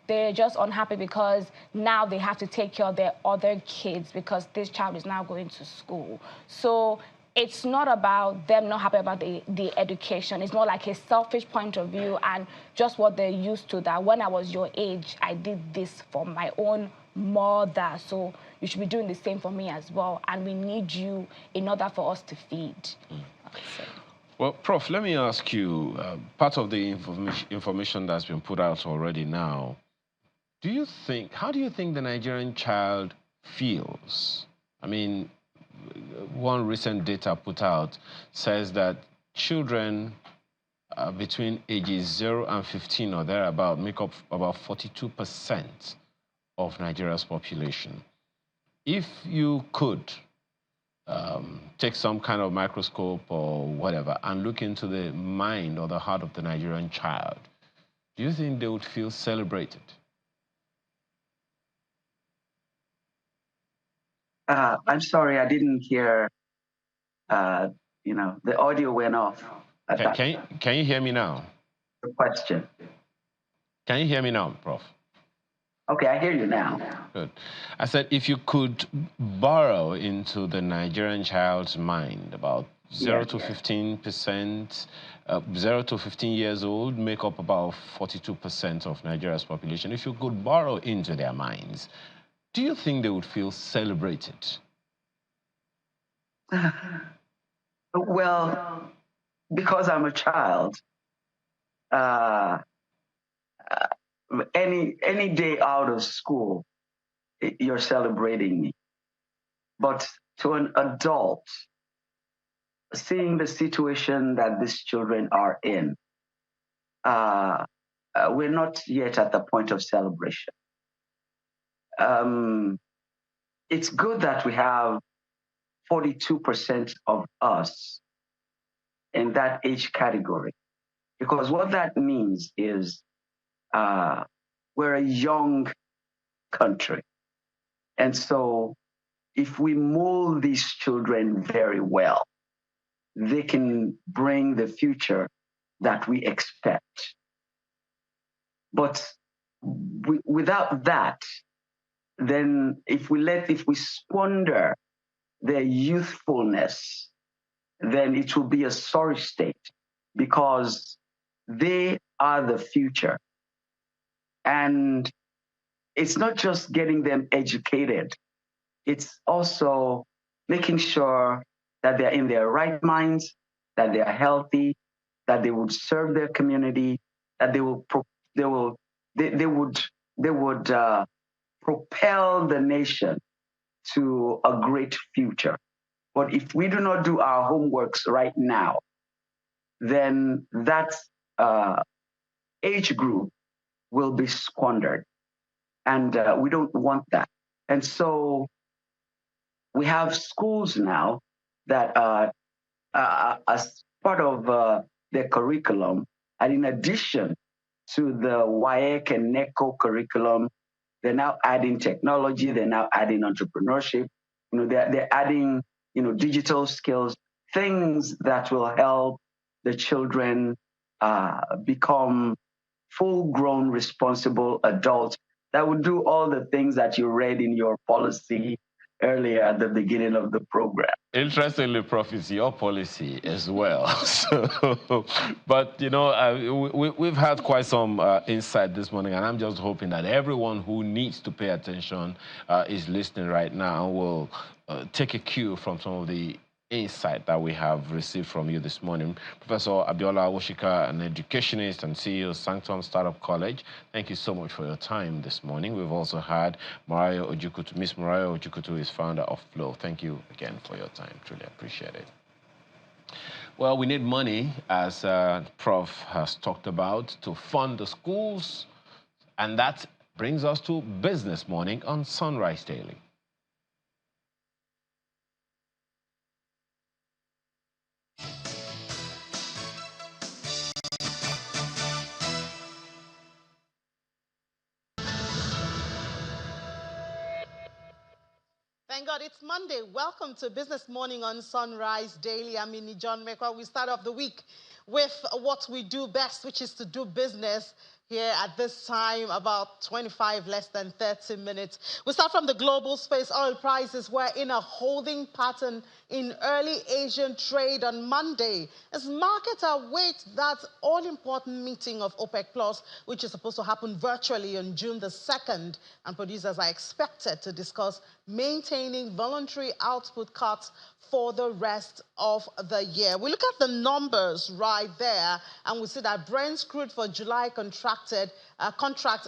they're just unhappy because now they have to take care of their other kids because this child is now going to school. So it's not about them not happy about the education. It's more like a selfish point of view and just what they're used to, that when I was your age, I did this for my own mother. So you should be doing the same for me as well. And we need you in order for us to feed. Well, Prof, let me ask you, part of the information that's been put out already now, how do you think the Nigerian child feels? I mean, one recent data put out says that children between ages 0 and 15 or thereabout make up about 42% of Nigeria's population. If you could take some kind of microscope or whatever and look into the mind or the heart of the Nigerian child, do you think they would feel celebrated? I'm sorry, I didn't hear, the audio went off. Can you hear me now? The question. Can you hear me now, Prof? Okay, I hear you now. Good. I said if you could burrow into the Nigerian child's mind, about 0 to 15%, 0 to 15 years old make up about 42% of Nigeria's population. If you could burrow into their minds, do you think they would feel celebrated? Well, because I'm a child, any day out of school, you're celebrating me. But to an adult, seeing the situation that these children are in, we're not yet at the point of celebration. It's good that we have 42% of us in that age category, because what that means is we're a young country. And so if we mold these children very well, they can bring the future that we expect. But without that, then if we squander their youthfulness, then it will be a sorry state, because they are the future. And it's not just getting them educated, it's also making sure that they're in their right minds, that they are healthy, that they would serve their community, that they would propel the nation to a great future. But if we do not do our homeworks right now, then that age group will be squandered. And we don't want that. And so we have schools now that as part of their curriculum, and in addition to the WAEC and NECO curriculum, they're now adding technology, they're now adding entrepreneurship, they're adding, digital skills, things that will help the children become full-grown, responsible adults that would do all the things that you read in your policy earlier at the beginning of the program. Interestingly, Prof, it's your policy as well. But, we've had quite some insight this morning, and I'm just hoping that everyone who needs to pay attention is listening right now will take a cue from some of the insight that we have received from you this morning. Professor Abiola Woshika, an educationist and CEO of Sanctum Startup College, thank you so much for your time this morning. We've also had Mariah Ojukutu. Miss Mariah Ojukutu is founder of Flow. Thank you again for your time. Truly appreciate it. Well, we need money, as Prof has talked about, to fund the schools, and that brings us to Business Morning on Sunrise Daily. Thank God it's Monday. Welcome to Business Morning on Sunrise Daily. I'm Minnie John Mekwa. We start off the week with what we do best, which is to do business here at this time, about 25 less than 30 minutes. We start from the global space. Oil prices were in a holding pattern in early Asian trade on Monday, as markets await that all-important meeting of OPEC Plus, which is supposed to happen virtually on June the 2nd, and producers are expected to discuss maintaining voluntary output cuts for the rest of the year. We look at the numbers right there, and we see that Brent's crude for July contract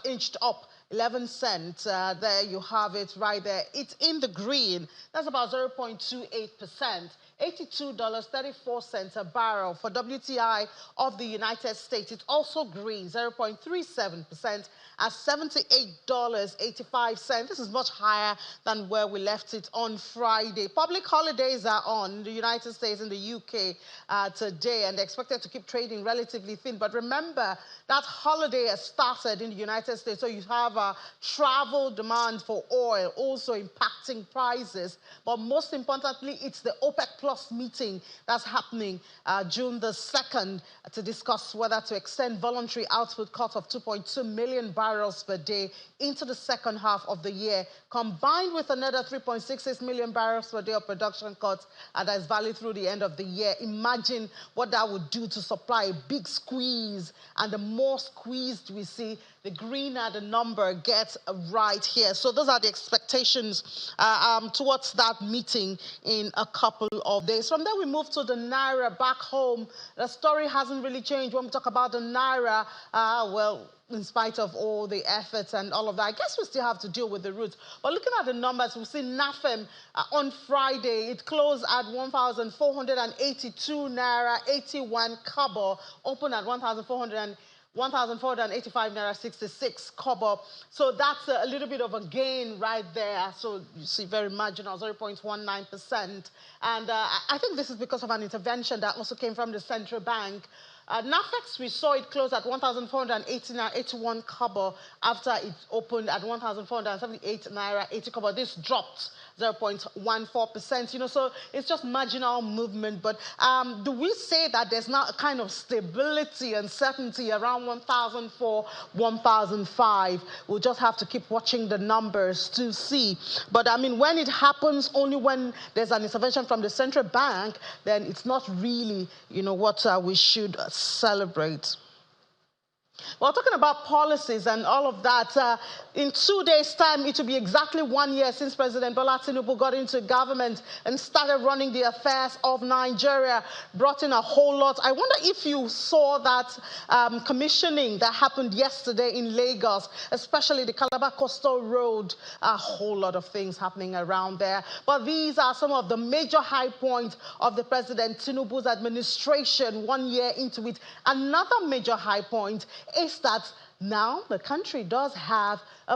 inched up 11 cents. There you have it right there. It's in the green. That's about 0.28%. $82.34 a barrel. For WTI of the United States, it's also green, 0.37% at $78.85. This is much higher than where we left it on Friday. Public holidays are on in the United States and the UK today, and they're expected to keep trading relatively thin. But remember, that holiday has started in the United States, so you have travel demand for oil also impacting prices. But most importantly, it's the OPEC Plus meeting that's happening June the 2nd to discuss whether to extend voluntary output cut of 2.2 million barrels per day into the second half of the year, combined with another 3.66 million barrels per day of production cuts that is valid through the end of the year. Imagine what that would do to supply. A big squeeze, and the more squeezed we see, the greener the number gets right here. So those are the expectations towards that meeting in a couple of days. From there, we move to the Naira back home. The story hasn't really changed when we talk about the Naira. Well, in spite of all the efforts and all of that, I guess we still have to deal with the roots. But looking at the numbers, we see NAFEM on Friday, it closed at 1,482 Naira, 81 kobo, open at 1,485 Naira 66 kobo. So that's a little bit of a gain right there. So you see very marginal, 0.19%. And I think this is because of an intervention that also came from the central bank. NAFEX, we saw it close at 1,481 kobo after it opened at 1,478 Naira 80 kobo. This dropped 0.14%, so it's just marginal movement. But do we say that there's now a kind of stability and certainty around 1,004, 1,005? We'll just have to keep watching the numbers to see. But I mean, when it happens only when there's an intervention from the central bank, then it's not really, what we should celebrate. Well, talking about policies and all of that, in 2 days' time, it will be exactly 1 year since President Bola Tinubu got into government and started running the affairs of Nigeria, brought in a whole lot. I wonder if you saw that commissioning that happened yesterday in Lagos, especially the Calabar Coastal Road, a whole lot of things happening around there. But these are some of the major high points of the President Tinubu's administration 1 year into it. Another major high point is that now the country does have a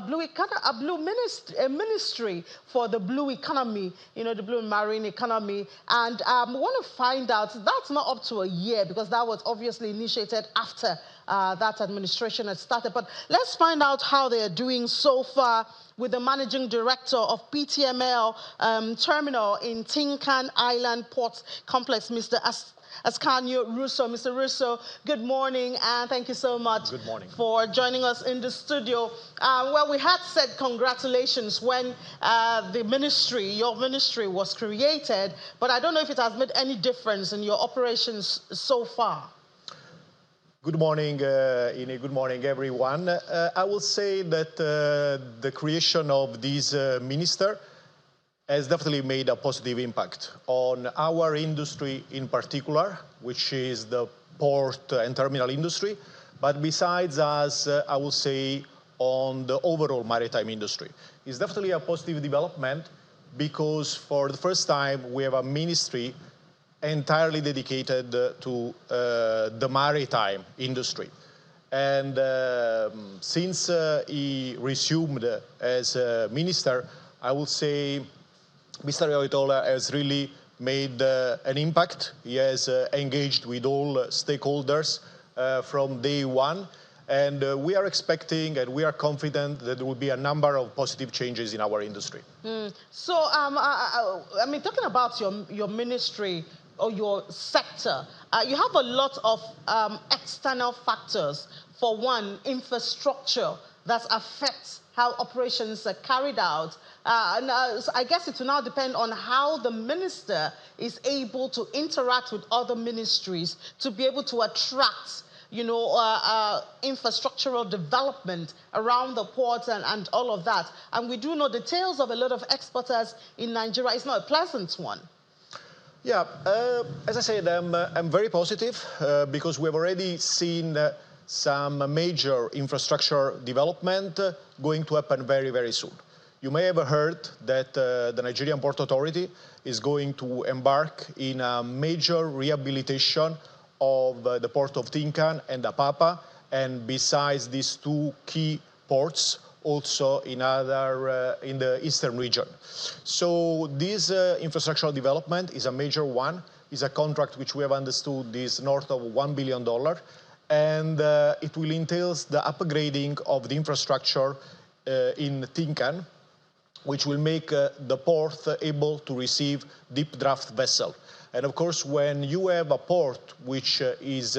ministry for the blue economy, you know, the blue marine economy. And we want to find out, that's not up to a year because that was obviously initiated after that administration had started. But let's find out how they are doing so far with the managing director of PTML terminal in Tinkan Island Port Complex, Mr. Ascanio Russo. Mr. Russo, good morning, and thank you so much for joining us in the studio. Well, we had said congratulations when your ministry was created, but I don't know if it has made any difference in your operations so far. Good morning, Ine. Good morning, everyone. I will say that the creation of this minister has definitely made a positive impact on our industry in particular, which is the port and terminal industry. But besides us, I will say on the overall maritime industry. It's definitely a positive development because for the first time we have a ministry entirely dedicated to the maritime industry. And since he resumed as a minister, I would say Mr. Oitola has really made an impact. He has engaged with all stakeholders from day one. And we are expecting and we are confident that there will be a number of positive changes in our industry. So, I mean, talking about your ministry or your sector, you have a lot of external factors. For one, infrastructure that affects how operations are carried out. So I guess it will now depend on how the minister is able to interact with other ministries to be able to attract, you know, infrastructural development around the ports and all of that. And we do know the tales of a lot of exporters in Nigeria. It's not a pleasant one. Yeah, as I said, I'm very positive because we've already seen some major infrastructure development going to happen very, very soon. You may have heard that the Nigerian Port Authority is going to embark in a major rehabilitation of the port of Tinkan and Apapa, and besides these two key ports, also in the eastern region. So this infrastructural development is a major one. It's a contract which we have understood is north of $1 billion. And it will entail the upgrading of the infrastructure in Tinkan, which will make the port able to receive deep draft vessel. And of course, when you have a port which is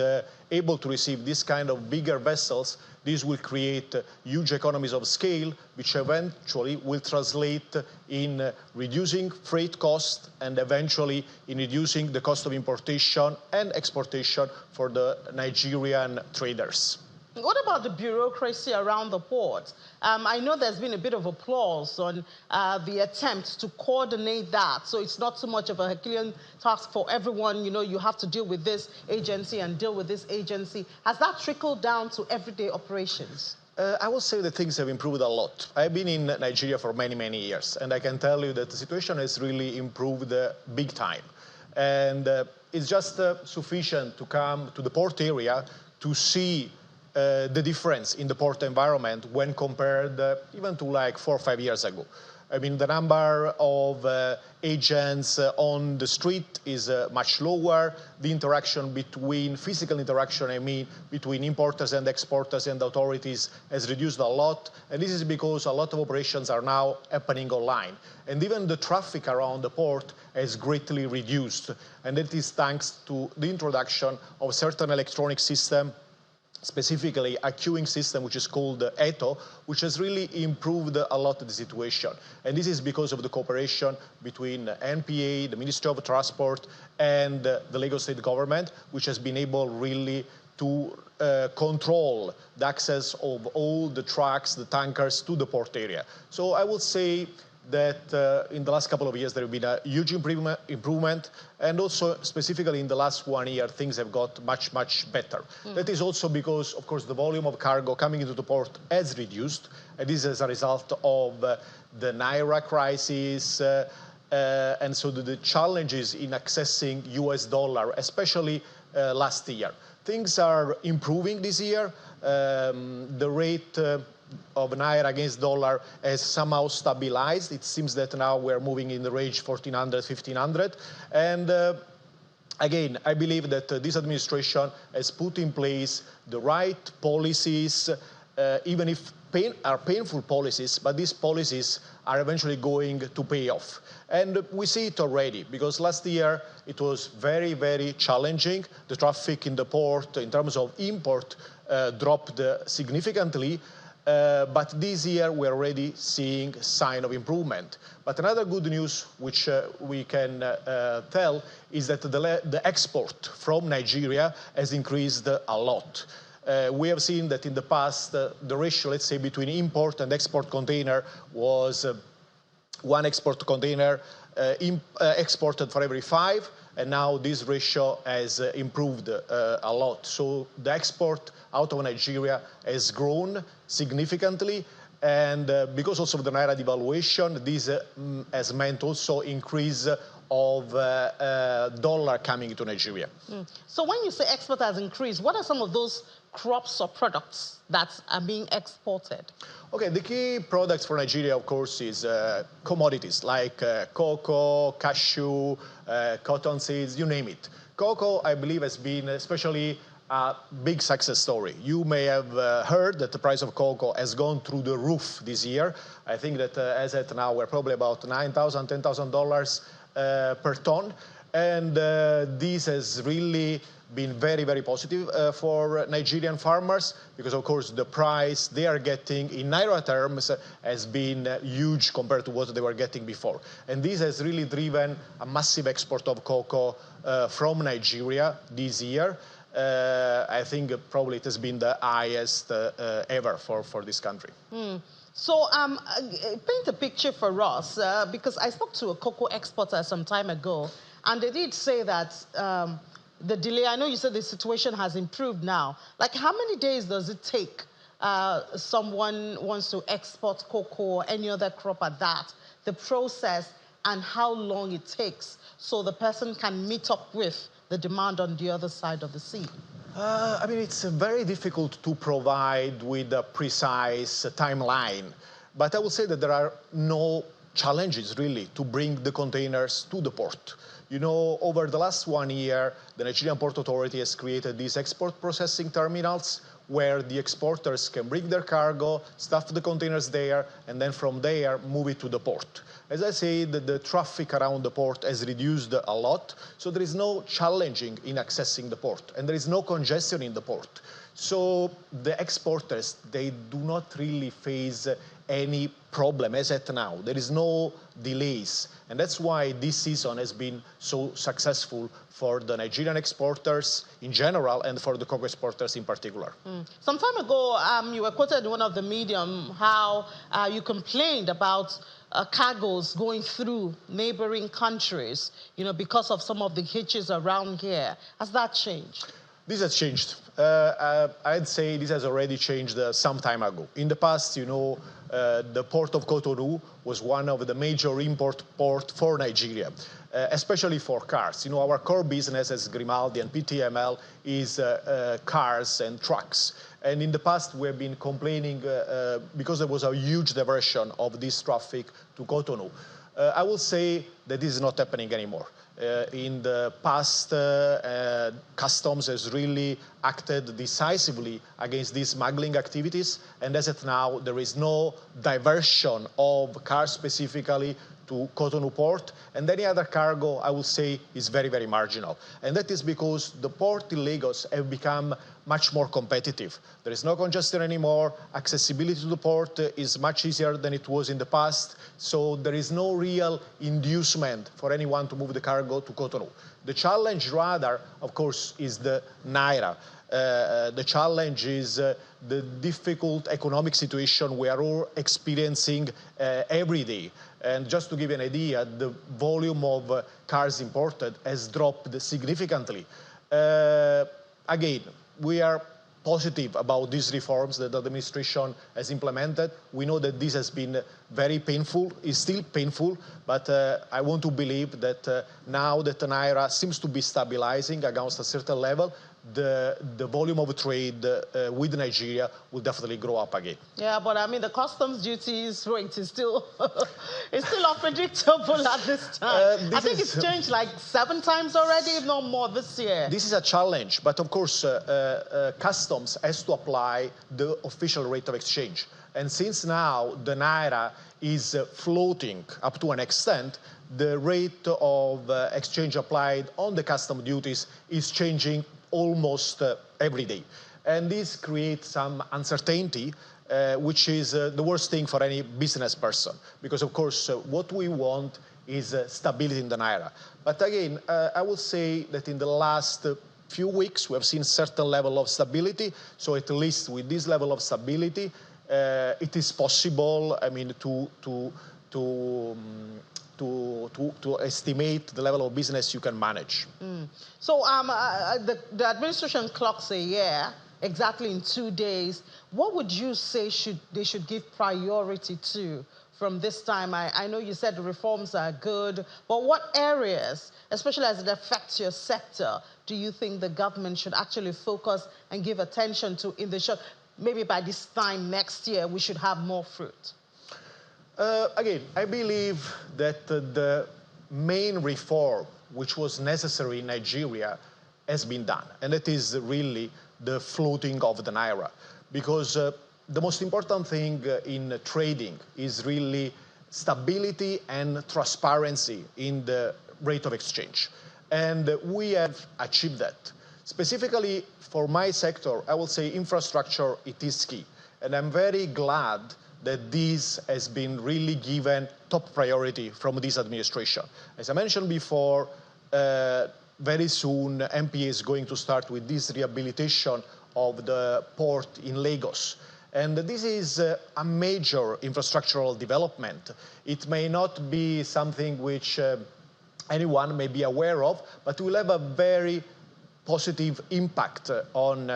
able to receive this kind of bigger vessels, this will create huge economies of scale, which eventually will translate in reducing freight costs and eventually in reducing the cost of importation and exportation for the Nigerian traders. What about the bureaucracy around the port? I know there's been a bit of applause on the attempt to coordinate that. So it's not so much of a Herculean task for everyone. You know, you have to deal with this agency and deal with this agency. Has that trickled down to everyday operations? I will say that things have improved a lot. I've been in Nigeria for many, many years, and I can tell you that the situation has really improved big time. And it's just sufficient to come to the port area to see the difference in the port environment when compared even to like 4 or 5 years ago. I mean, the number of agents on the street is much lower. The interaction physical interaction, I mean, between importers and exporters and authorities has reduced a lot. And this is because a lot of operations are now happening online. And even the traffic around the port has greatly reduced. And that is thanks to the introduction of certain electronic systems, specifically a queuing system which is called ETO, which has really improved a lot of the situation. And this is because of the cooperation between NPA, the Ministry of Transport, and the Lagos State government, which has been able really to control the access of all the trucks, the tankers to the port area. So I would say that in the last couple of years there have been a huge improvement, and also specifically in the last 1 year things have got much, much better. That is also because, of course, the volume of cargo coming into the port has reduced, and this is as a result of the Naira crisis, and so the challenges in accessing US dollar, especially last year. Things are improving this year. The rate of Naira against dollar has somehow stabilized. It seems that now we're moving in the range 1400, 1500. And again, I believe that this administration has put in place the right policies, even if are painful policies, but these policies are eventually going to pay off. And we see it already, because last year it was very, very challenging. The traffic in the port in terms of import dropped significantly. But this year we're already seeing sign of improvement. But another good news which we can tell is that the export from Nigeria has increased a lot. We have seen that in the past, the ratio, let's say, between import and export container was one export container exported for every 5, and now this ratio has improved a lot. So the export out of Nigeria has grown significantly, and because also of the Naira devaluation, this has meant also increase of dollar coming into Nigeria. So when you say export has increased, what are some of those crops or products that are being exported? Okay, the key products for Nigeria, of course, is commodities like cocoa, cashew, cotton seeds, you name it. Cocoa, I believe, has been especially a big success story. You may have heard that the price of cocoa has gone through the roof this year. I think that as at now, we're probably about $9,000, $10,000 per ton. And this has really been very, very positive for Nigerian farmers, because of course the price they are getting in Naira terms has been huge compared to what they were getting before. And this has really driven a massive export of cocoa from Nigeria this year. I think probably it has been the highest ever for this country. So paint a picture for us, because I spoke to a cocoa exporter some time ago, and they did say that the delay, I know you said the situation has improved now. Like, how many days does it take someone wants to export cocoa or any other crop at that, the process, and how long it takes so the person can meet up with the demand on the other side of the sea? I mean, it's very difficult to provide with a precise timeline, but I would say that there are no challenges really to bring the containers to the port. You know, over the last 1 year, the Nigerian Port Authority has created these export processing terminals where the exporters can bring their cargo, stuff the containers there, and then from there move it to the port. As I said, the traffic around the port has reduced a lot, so there is no challenging in accessing the port, and there is no congestion in the port. So the exporters, they do not really face any problem as at now. There is no delays, and that's why this season has been so successful for the Nigerian exporters in general and for the cocoa exporters in particular. Some time ago, you were quoted in one of the medium how you complained about cargoes going through neighboring countries, you know, because of some of the hitches around here. Has that changed? This has changed. I'd say this has already changed some time ago. In the past, you know, the port of Cotonou was one of the major import ports for Nigeria, especially for cars. You know, our core business as Grimaldi and PTML is cars and trucks. And in the past, we have been complaining because there was a huge diversion of this traffic to Cotonou. I will say that this is not happening anymore. In the past, customs has really acted decisively against these smuggling activities, and as of now, there is no diversion of cars specifically to Cotonou port, and any other cargo, I would say, is very, very marginal. And that is because the port in Lagos have become much more competitive. There is no congestion anymore. Accessibility to the port is much easier than it was in the past. So there is no real inducement for anyone to move the cargo to Cotonou. The challenge rather, of course, is the Naira. The challenge is the difficult economic situation we are all experiencing every day. And just to give you an idea, the volume of cars imported has dropped significantly. Again, we are positive about these reforms that the administration has implemented. We know that this has been very painful, is still painful, but I want to believe that now that the Naira seems to be stabilizing against a certain level, the volume of trade with Nigeria will definitely grow up again. Yeah, but I mean, the customs duties rate is still it's still unpredictable at this time. I think it's changed like 7 times already, if not more, this year. This is a challenge, but of course, customs has to apply the official rate of exchange. And since now the Naira is floating up to an extent, the rate of exchange applied on the custom duties is changing almost every day. And this creates some uncertainty, which is the worst thing for any business person. Because of course, what we want is stability in the Naira. But again, I will say that in the last few weeks, we have seen certain level of stability. So at least with this level of stability, it is possible, I mean, to estimate the level of business you can manage. So the administration clocks a year, exactly in 2 days. What would you say they should give priority to from this time? I know you said the reforms are good, but what areas, especially as it affects your sector, do you think the government should actually focus and give attention to in the short, maybe by this time next year, we should have more fruit? Again, I believe that the main reform which was necessary in Nigeria has been done, and it is really the floating of the Naira. Because the most important thing in trading is really stability and transparency in the rate of exchange. And we have achieved that. Specifically for my sector, I will say infrastructure, it is key. And I'm very glad that this has been really given top priority from this administration. As I mentioned before, very soon MPA is going to start with this rehabilitation of the port in Lagos. And this is a major infrastructural development. It may not be something which anyone may be aware of, but will have a very positive impact on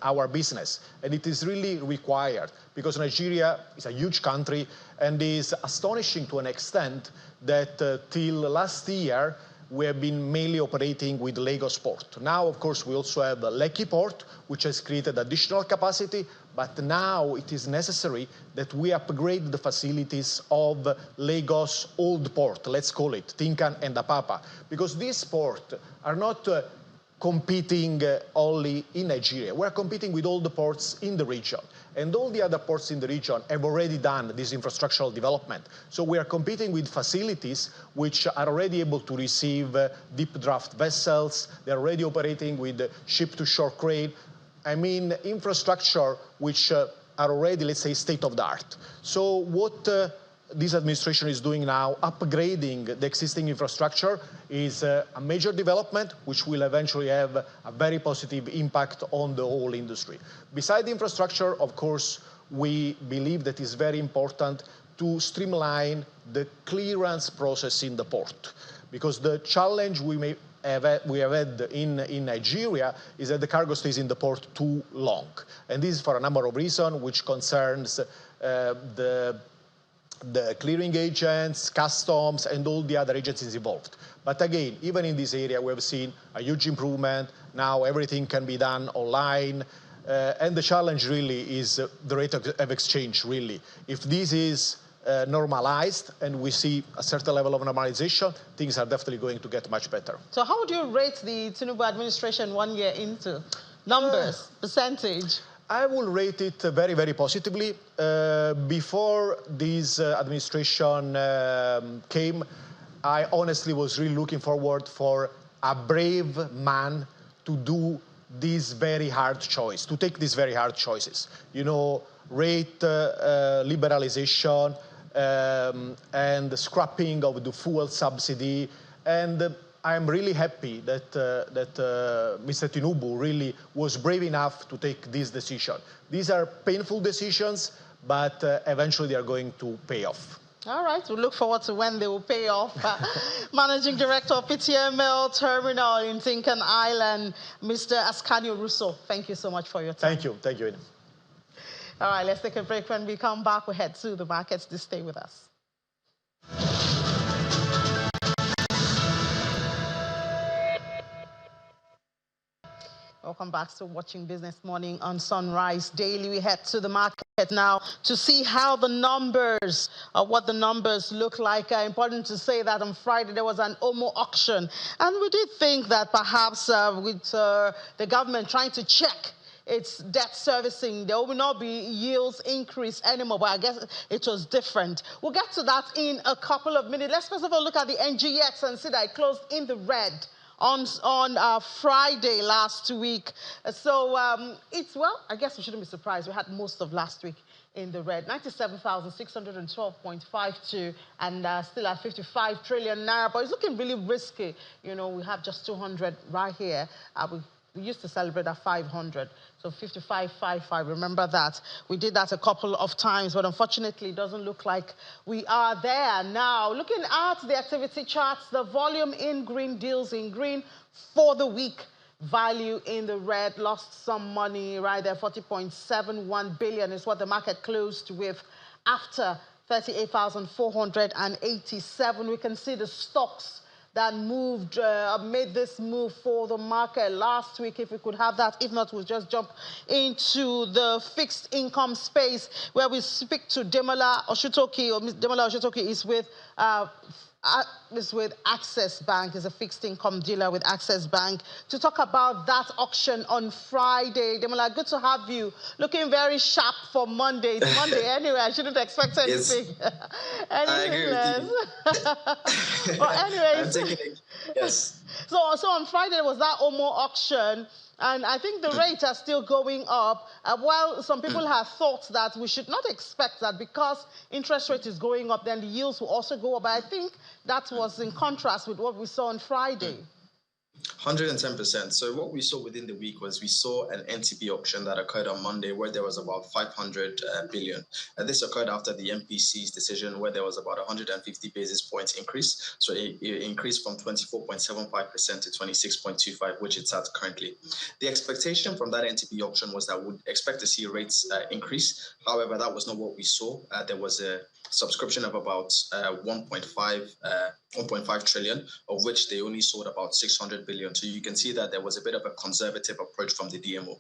our business. And it is really required because Nigeria is a huge country and is astonishing to an extent that till last year, we have been mainly operating with Lagos port. Now, of course, we also have Lekki port, which has created additional capacity, but now it is necessary that we upgrade the facilities of Lagos Old Port, let's call it, Tinkan and Apapa, because these ports are not competing only in Nigeria. We're competing with all the ports in the region. And all the other ports in the region have already done this infrastructural development. So we are competing with facilities which are already able to receive deep draft vessels. They're already operating with ship-to-shore crane. I mean, infrastructure which are already, let's say, state-of-the-art. So what this administration is doing now, upgrading the existing infrastructure, is a major development which will eventually have a very positive impact on the whole industry. Besides the infrastructure, of course, we believe that it's very important to streamline the clearance process in the port, because the challenge we have had in Nigeria is that the cargo stays in the port too long. And this is for a number of reasons, which concerns the clearing agents, customs, and all the other agencies involved. But again, even in this area, we have seen a huge improvement. Now everything can be done online. And the challenge really is the rate of exchange, really. If this is normalized and we see a certain level of normalization, things are definitely going to get much better. So how would you rate the Tinubu administration 1 year into? Numbers, percentage? I will rate it very, very positively. Before this administration came, I honestly was really looking forward for a brave man to do this very hard choice, to take these very hard choices. You know, rate liberalization and the scrapping of the fuel subsidy and I'm really happy that Mr. Tinubu really was brave enough to take this decision. These are painful decisions, but eventually they are going to pay off. All right, we look forward to when they will pay off. Managing Director of PTML Terminal in Tinkan Island, Mr. Ascanio Russo, thank you so much for your time. Thank you, Eden. All right, let's take a break. When we come back, we'll head to the markets. Just stay with us. Welcome back to Watching Business Morning on Sunrise Daily. We head to the market now to see how the numbers, what the numbers look like. Important to say that on Friday there was an OMO auction, and we did think that perhaps with the government trying to check its debt servicing, there will not be yields increase anymore, but I guess it was different. We'll get to that in a couple of minutes. Let's first of all look at the NGX and see that it closed in the red on Friday last week. So it's, well, I guess we shouldn't be surprised. We had most of last week in the red, 97,612.52, and still at 55 trillion naira. But it's looking really risky. You know, we have just 200 right here. We used to celebrate at 500, so 55.55, remember that. We did that a couple of times, but unfortunately, it doesn't look like we are there now. Looking at the activity charts, the volume in green, deals in green for the week. Value in the red, lost some money right there, 40.71 billion is what the market closed with after 38,487. We can see the stocks that moved, made this move for the market last week. If we could have that, if not, we'll just jump into the fixed income space where we speak to Demola Oshutoki, or Ms. Demola Oshutoki is with Access Bank, is a fixed income dealer with Access Bank, to talk about that auction on Friday. Demola, good to have you. Looking very sharp for Monday. It's Monday anyway, I shouldn't expect anything. I agree with you. Well, anyways. Yes. So on Friday was that OMO auction, and I think the rates are still going up. While some people have thought that we should not expect that because interest rate is going up, then the yields will also go up. But I think that was in contrast with what we saw on Friday. 110%. So what we saw within the week was we saw an NTB auction that occurred on Monday where there was about 500 billion. And this occurred after the MPC's decision where there was about 150 basis points increase. So it increased from 24.75% to 26.25, which it's at currently. The expectation from that NTB auction was that we'd expect to see rates increase. However, that was not what we saw. There was a subscription of about 1.5 trillion, of which they only sold about 600 billion. So you can see that there was a bit of a conservative approach from the DMO.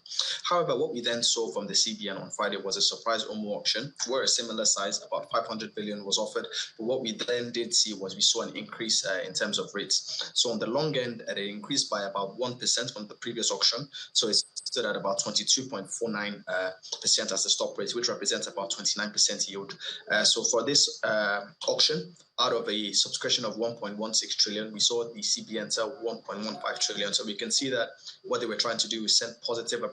However, what we then saw from the CBN on Friday was a surprise OMO auction where a similar size, about 500 billion, was offered. But what we then did see was we saw an increase in terms of rates. So on the long end, it increased by about 1% from the previous auction. So it stood at about 22.49% as the stop rate, which represents about 29% yield. So for this auction, out of a subscription of 1.16 trillion, we saw the CBN sell 1.15 trillion. So we can see that what they were trying to do is send positive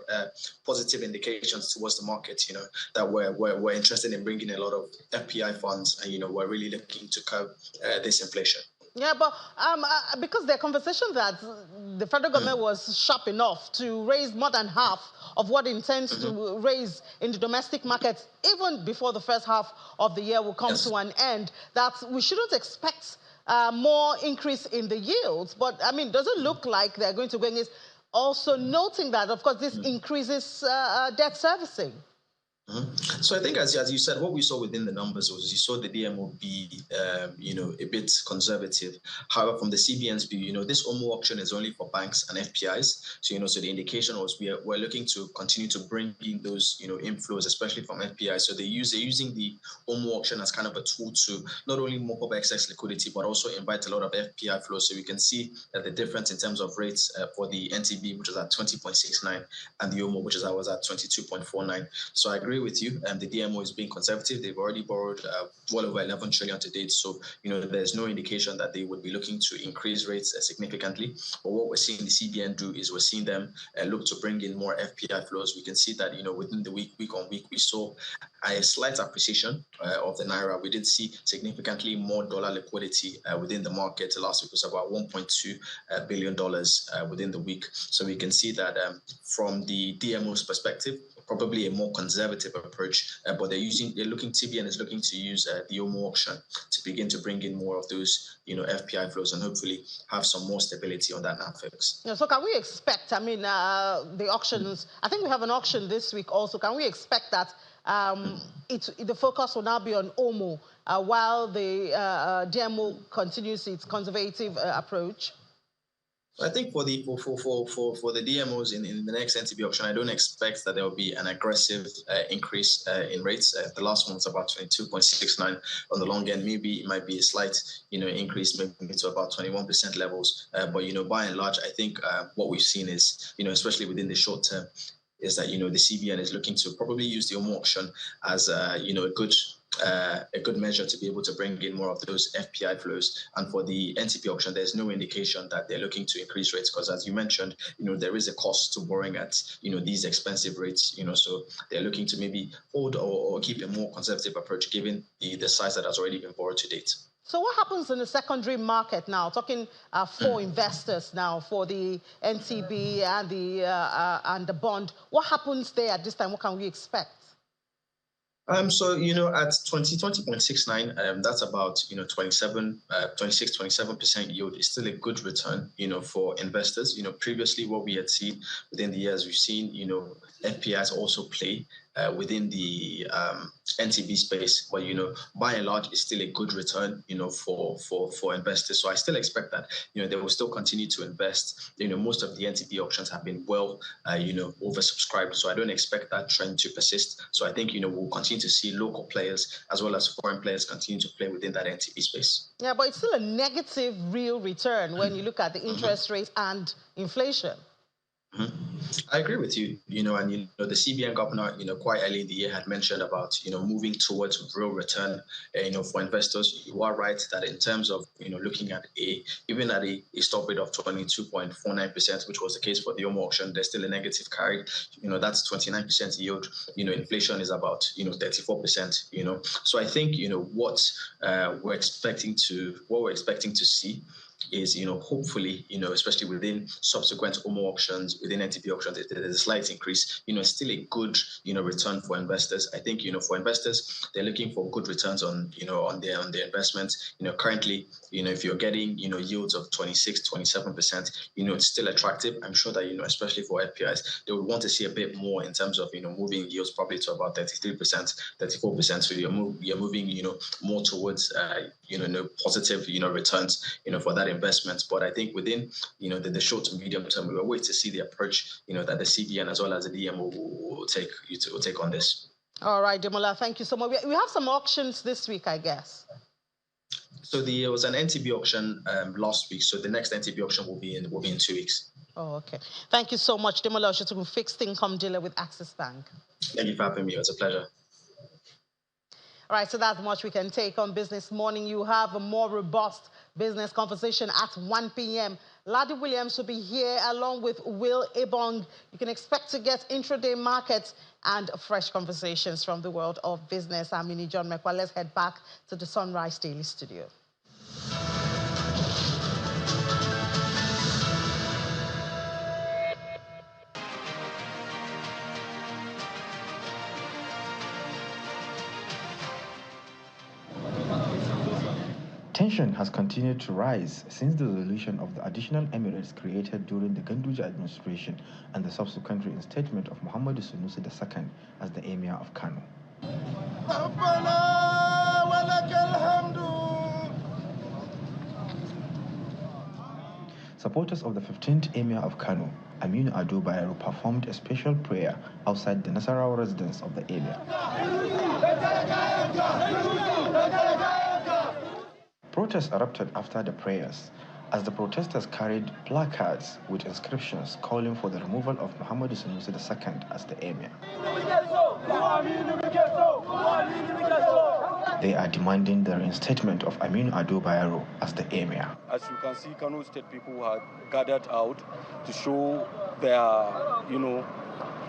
indications towards the market, you know, that we're interested in bringing a lot of FPI funds and, you know, we're really looking to curb this inflation. Yeah, but because there are conversations that the federal government was sharp enough to raise more than half of what it intends to raise in the domestic market, even before the first half of the year will come to an end, that we shouldn't expect more increase in the yields. But, I mean, does it look like they're going to go against, also noting that, of course, this increases debt servicing? So I think, as you said, what we saw within the numbers was you saw the DMO be, you know, a bit conservative. However, from the CBN's view, you know, this OMO auction is only for banks and FPIs. So, you know, so the indication was we're looking to continue to bring in those, you know, inflows, especially from FPIs. So they're using the OMO auction as kind of a tool to not only mop up excess liquidity, but also invite a lot of FPI flows. So we can see that the difference in terms of rates for the NTB, which was at 20.69, and the OMO, which was at 22.49. So I agree with you. The DMO is being conservative. They've already borrowed well over 11 trillion to date. So, you know, there's no indication that they would be looking to increase rates significantly. But what we're seeing the CBN do is we're seeing them look to bring in more FPI flows. We can see that, you know, within the week on week, we saw a slight appreciation of the naira. We did see significantly more dollar liquidity within the market. Last week was about $1.2 billion within the week. So we can see that from the DMO's perspective, probably a more conservative approach, but TBN is looking to use the OMO auction to begin to bring in more of those, FPI flows and hopefully have some more stability on that NAFEX. Yeah, so can we expect, the auctions, I think we have an auction this week also. Can we expect that the focus will now be on OMO while the DMO continues its conservative approach? I think for the DMOs in the next NTB auction, I don't expect that there will be an aggressive increase in rates. The last one was about 22.69 on the long end. Maybe it might be a slight, increase maybe to about 21% levels. But by and large, I think what we've seen is, especially within the short term, is that the CBN is looking to probably use the OMO auction as a good measure to be able to bring in more of those FPI flows. And for the NTP auction, there's no indication that they're looking to increase rates because, as you mentioned, there is a cost to borrowing at these expensive rates. So they're looking to maybe hold or keep a more conservative approach given the size that has already been borrowed to date. So what happens in the secondary market now? Talking for investors now, for the NTB and the bond. What happens there at this time? What can we expect? So at 20.69, that's about 26-27% yield is still a good return for investors. Previously what we had seen within the years, we've seen FPIs also play within the NTB space, but by and large, it's still a good return, for investors. So I still expect that they will still continue to invest. Most of the NTB auctions have been well, oversubscribed, so I don't expect that trend to persist. So I think we'll continue to see local players as well as foreign players continue to play within that NTB space. Yeah, but it's still a negative real return when you look at the interest rates and inflation. I agree with you, and the CBN governor, quite early in the year had mentioned about, moving towards real return, for investors. You are right that in terms of, looking at even at a stop rate of 22.49%, which was the case for the OMO auction, there's still a negative carry. That's 29% yield. Inflation is about, 34%. So I think, what we're expecting to see is, hopefully, especially within subsequent OMO auctions, within NTP auctions, there's a slight increase. Still a good, return for investors. I think, for investors, they're looking for good returns on their investments. Currently, if you're getting, yields of 26-27%, it's still attractive. I'm sure that, especially for FPIs, they would want to see a bit more in terms of, moving yields probably to about 33%, 34%. So you're moving, more towards, positive, returns, for that investment. But I think within, the short to medium term, we will wait to see the approach, that the CBN as well as the DMO will take on this. All right, Demola, thank you so much. We have some auctions this week, I guess. So there was an NTB auction last week. So the next NTB auction will be in 2 weeks. Oh, okay. Thank you so much, Demola Oshotukwu, fixed income dealer with Access Bank. Thank you for having me. It was a pleasure. All right, so that's much we can take on Business Morning. You have a more robust business conversation at 1 p.m. Ladi Williams will be here along with Will Ebong. You can expect to get intraday markets and fresh conversations from the world of business. I'm Mini John Mekwa. Let's head back to the Sunrise Daily Studio. Tension has continued to rise since the resolution of the additional emirates created during the Ganduje administration and the subsequent reinstatement of Muhammadu Sunusi II as the Emir of Kano. Supporters of the 15th Emir of Kano, Aminu Ado Bayero, performed a special prayer outside the Nasarawa residence of the Emir. Protests erupted after the prayers, as the protesters carried placards with inscriptions calling for the removal of Muhammadu Sunusi II as the Emir. They are demanding the reinstatement of Aminu Ado Bayero as the Emir. As you can see, Kano State people have gathered out to show their,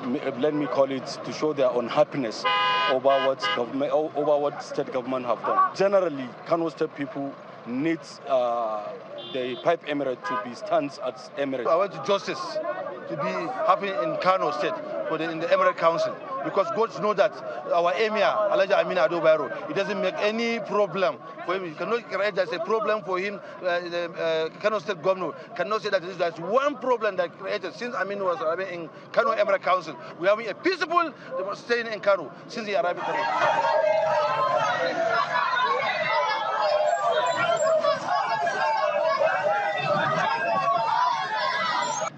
let me call it, to show their unhappiness over what state government have done. Generally, Kano State people need the Pipe Emirate to be stands as Emirate. I want justice to be happening in Kano State, in the Emirate Council, because God knows that our Emir, Alhaji Aminu Ado Bayero, it doesn't make any problem for him. He cannot create there's a problem for him. The Kano State governor cannot say that there's one problem that created since Aminu was arriving in Kano Emirate Council. We are having a peaceable staying in Kano since he arrived in Kano.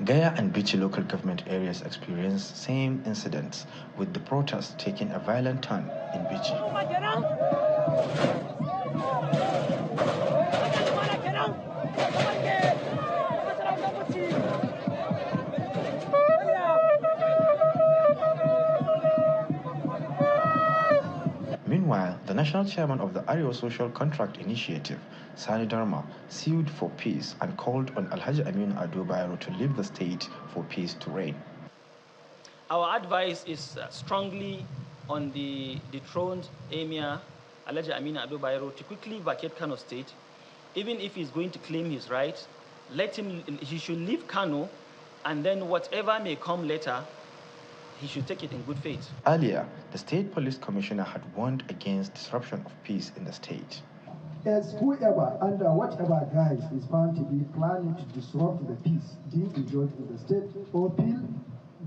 Gaya and Bichi local government areas experienced same incidents, with the protests taking a violent turn in Bichi. Meanwhile, the national chairman of the Arewa Social Contract Initiative, Sani Dharma, sued for peace and called on Alhaji Aminu Ado Bayero to leave the state for peace to reign. Our advice is strongly on the dethroned Emir, Alhaji Aminu Ado Bayero, to quickly vacate Kano State. Even if he's going to claim his right, he should leave Kano, and then whatever may come later, he should take it in good faith. Earlier, the State Police Commissioner had warned against disruption of peace in the state. As whoever, under whatever guise, is found to be planning to disrupt the peace being enjoyed in the state, or feel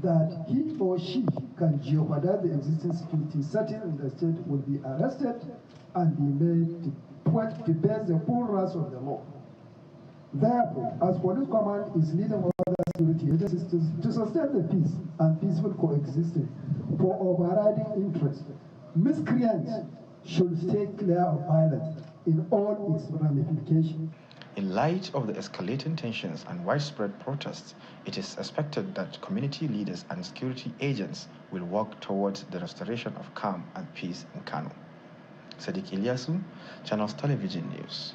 that he or she can jeopardize the existing security setting in the state, will be arrested and be made to bear the full wrath of the law. Therefore, as Police Command is leading other security agencies to sustain the peace and peaceful coexistence for overriding interests, miscreants should stay clear of violence in all its ramifications. In light of the escalating tensions and widespread protests, it is expected that community leaders and security agents will work towards the restoration of calm and peace in Kano. Sadiq Ilyasu, Channels Television News.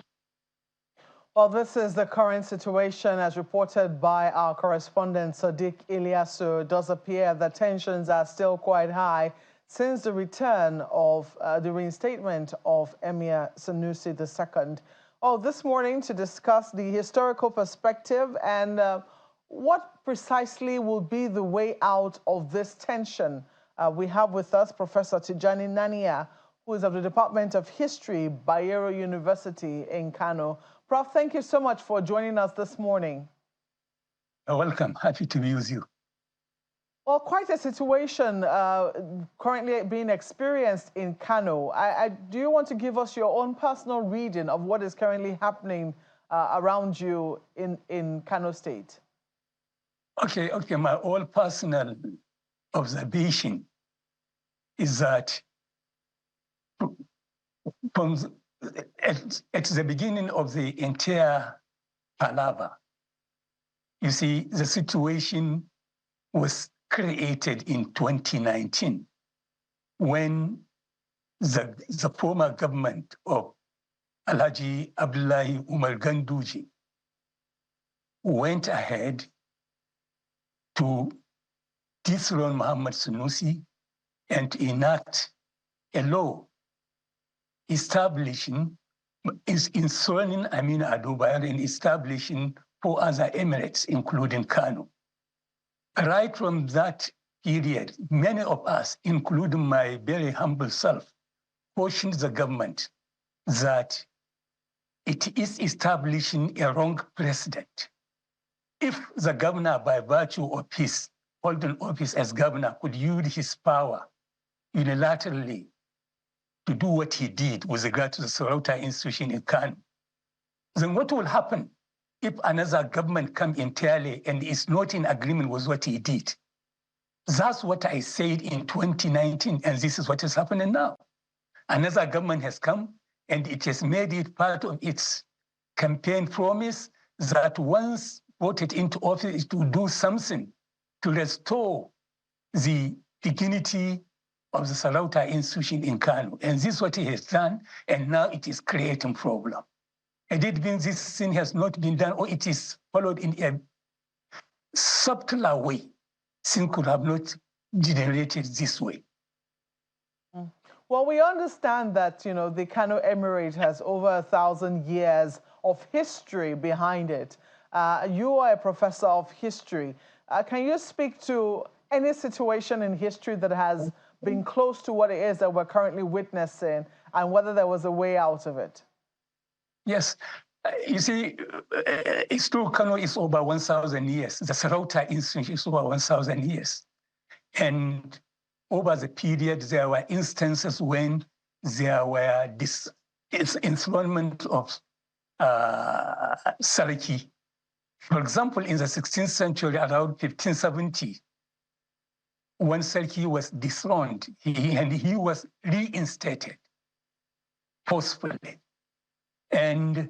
Well, this is the current situation as reported by our correspondent Sadiq Ilyasu. It does appear that tensions are still quite high since the return of the reinstatement of Emir Sanusi II. Oh, this morning to discuss the historical perspective and what precisely will be the way out of this tension. We have with us Professor Tijani Nania, who is of the Department of History, Bayero University in Kano. Prof, thank you so much for joining us this morning. You're welcome. Happy to be with you. Well, quite a situation currently being experienced in Kano. Do you want to give us your own personal reading of what is currently happening around you in Kano State? Okay. My own personal observation is that at the beginning of the entire palaver, you see, the situation was created in 2019 when the former government of Alhaji Abdullahi Umar Ganduji went ahead to dethrone Muhammad Sanusi and enact a law establishing, installing Aminu Ado Bayero and establishing 4 other emirates, including Kano. Right from that period, many of us, including my very humble self, cautioned the government that it is establishing a wrong precedent. If the governor, by virtue of his holding office as governor, could use his power unilaterally to do what he did with regard to the Sarauta institution in Kano, then what will happen if another government comes entirely and is not in agreement with what he did? That's what I said in 2019, and this is what is happening now. Another government has come, and it has made it part of its campaign promise that once voted into office to do something to restore the dignity of the Sarauta institution in Kano. And this is what he has done, and now it is creating problem. And it means this thing has not been done, or it is followed in a subtler way. Sin could have not generated this way. Well, we understand that, you know, the Kano Emirate has over 1,000 years of history behind it. You are a professor of history. Can you speak to any situation in history that has been close to what it is that we're currently witnessing and whether there was a way out of it? Yes. You see, it's true, Kano is over 1,000 years. The Sarauta instance is over 1,000 years. And over the period, there were instances when there were this enthronement of Saraki. For example, in the 16th century, around 1570, when Saraki was dethroned, he was reinstated forcefully. And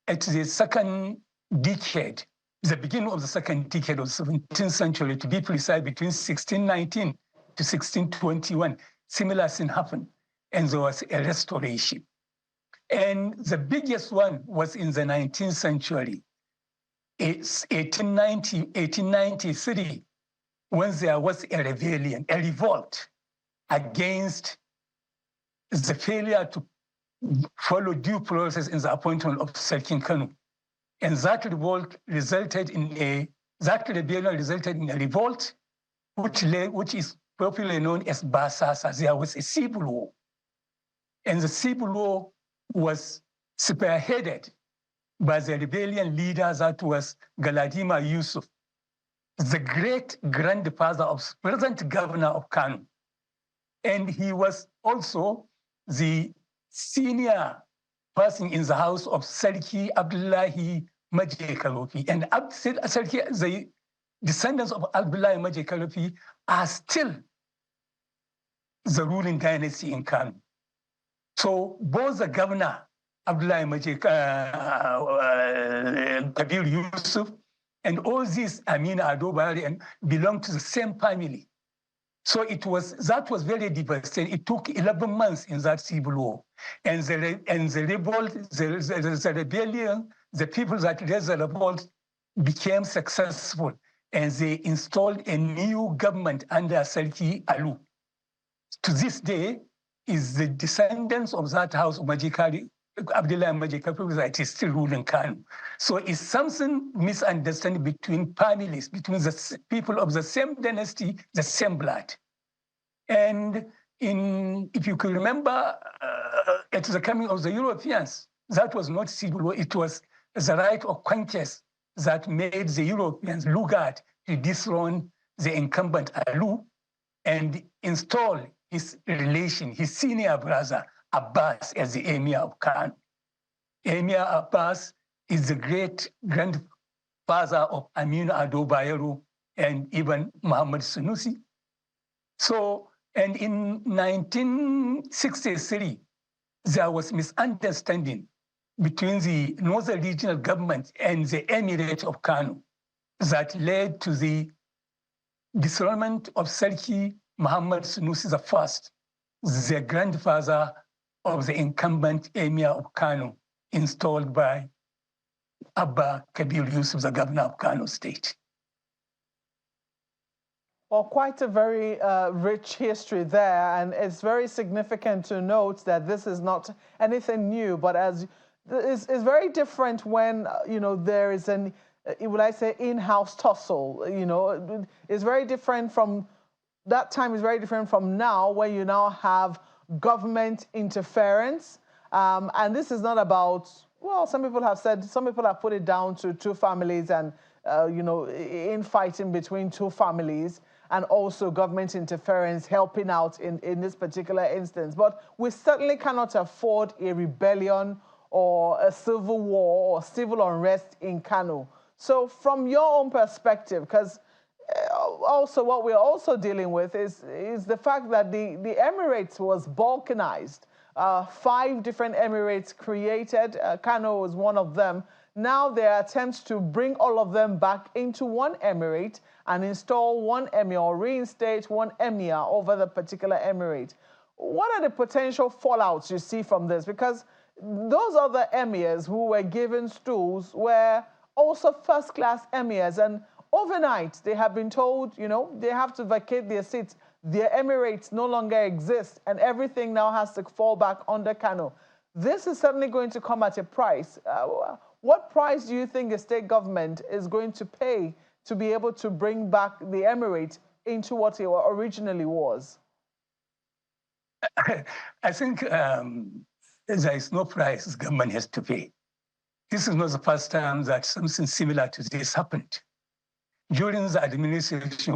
at the second decade, the beginning of the second decade of the 17th century, to be precise, between 1619 to 1621, similar thing happened, and there was a restoration. And the biggest one was in the 19th century. It's 1893, when there was a rebellion, a revolt against the failure to follow due process in the appointment of Sarkin Kano. And that revolt resulted in that rebellion resulted in a revolt, which is popularly known as Basasa. There was a civil war. And the civil war was spearheaded by the rebellion leader that was Galadima Yusuf, the great grandfather of present governor of Kano. And he was also the senior person in the house of Sarki Abdullahi Maje Kalofi. And the descendants of Abdullahi Maje Kalofi are still the ruling dynasty in Kano. So both the governor, Abdullahi Maje Kabir Yusuf, and all these Amina Ado Bayero belong to the same family. So that was very devastating. It took 11 months in that civil war. And the revolt, the rebellion, the people that raised the revolt became successful. And they installed a new government under Sarki Alu. To this day, is the descendants of that house of Majikari, Abdullah Majikari, that is still ruling Kano. So it's something misunderstanding between families, between the people of the same dynasty, the same blood. And if you could remember, at the coming of the Europeans, that was not civil war, it was the right of conquest that made the Europeans look at to dethrone the incumbent Alu and install his senior brother, Abbas, as the Emir of Kano. Emir Abbas is the great-grandfather of Aminu Ado Bayero and even Muhammad Sunusi. So, and in 1963, there was misunderstanding between the Northern Regional Government and the Emirate of Kano that led to the dethronement of Sarki Muhammad Sunusi I, the grandfather of the incumbent Emir of Kano, installed by Abba Kabir Yusuf, the governor of Kano State. Well, quite a very rich history there, and it's very significant to note that this is not anything new, but it's very different when, you know, there is an, would I say, in-house tussle. You know, it's very different from, that time is very different from now, where you now have government interference. And this is not about, well, some people have put it down to two families and, you know, infighting between two families, and also government interference helping out in this particular instance. But we certainly cannot afford a rebellion or a civil war or civil unrest in Kano. So from your own perspective, because also what we're also dealing with is the fact that the Emirates was balkanized. 5 different Emirates created. Kano was one of them. Now there are attempts to bring all of them back into one emirate and install one emir or reinstate one emir over the particular emirate. What are the potential fallouts you see from this? Because those other emirs who were given stools were also first-class emirs, and overnight, they have been told, you know, they have to vacate their seats. Their emirates no longer exist, and everything now has to fall back under Kano. This is certainly going to come at a price. What price do you think the state government is going to pay to be able to bring back the emirate into what it originally was? I think there is no price the government has to pay. This is not the first time that something similar to this happened. During the administration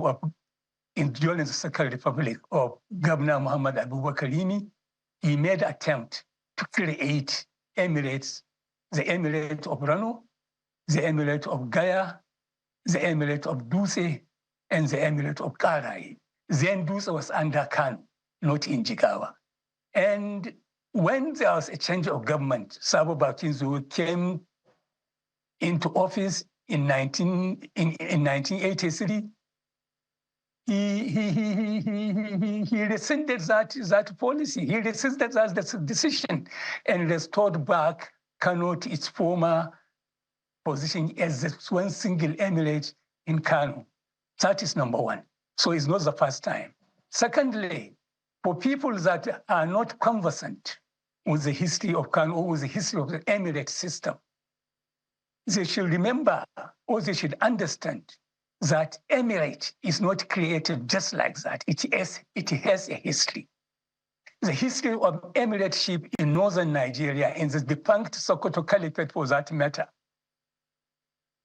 during the Second Republic of Governor Muhammad Abubakar, he made an attempt to create emirates, the Emirate of Rano, the Emirate of Gaya, the Emirate of Duse, and the Emirate of Karai. Then Duse was under Khan, not in Jigawa. And when there was a change of government, Sabo Bakinzu came into office in 1983. He rescinded that policy. He rescinded that decision and restored back Kano to its former position as the one single emirate in Kano. That is number one. So it's not the first time. Secondly, for people that are not conversant with the history of Kano or with the history of the emirate system, they should remember or they should understand that emirate is not created just like that. It has a history. The history of emirateship in northern Nigeria and the defunct Sokoto Caliphate, for that matter,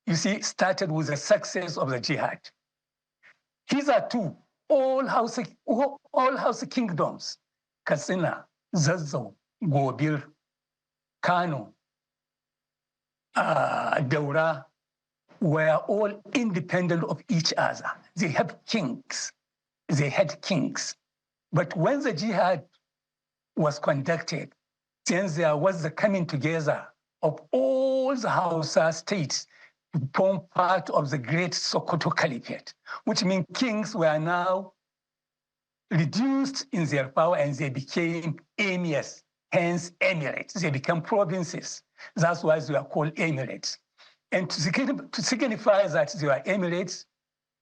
you see, started with the success of the jihad. Hitherto, all house kingdoms, Katsina, Zazzau, Gobir, Kano, Daura, were all independent of each other. They had kings. But when the jihad was conducted, then there was the coming together of all the Hausa states to form part of the great Sokoto Caliphate, which means kings were now reduced in their power and they became emirs, hence emirates. They became provinces. That's why they were called emirates. And to signify that they were emirates,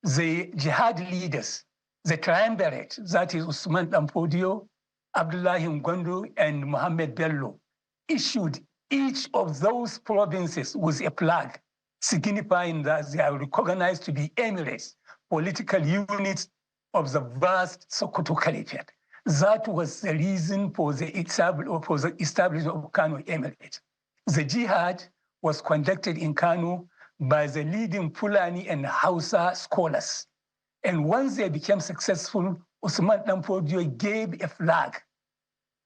the jihad leaders, the triumvirate, that is Usman Dampodio, Abdullahi Ngondo, and Mohammed Bello, issued each of those provinces with a flag, signifying that they are recognized to be emirates, political units of the vast Sokoto Caliphate. That was the reason for the establishment of Kano Emirate. The jihad was conducted in Kano by the leading Fulani and Hausa scholars. And once they became successful, Usman Dampodio gave a flag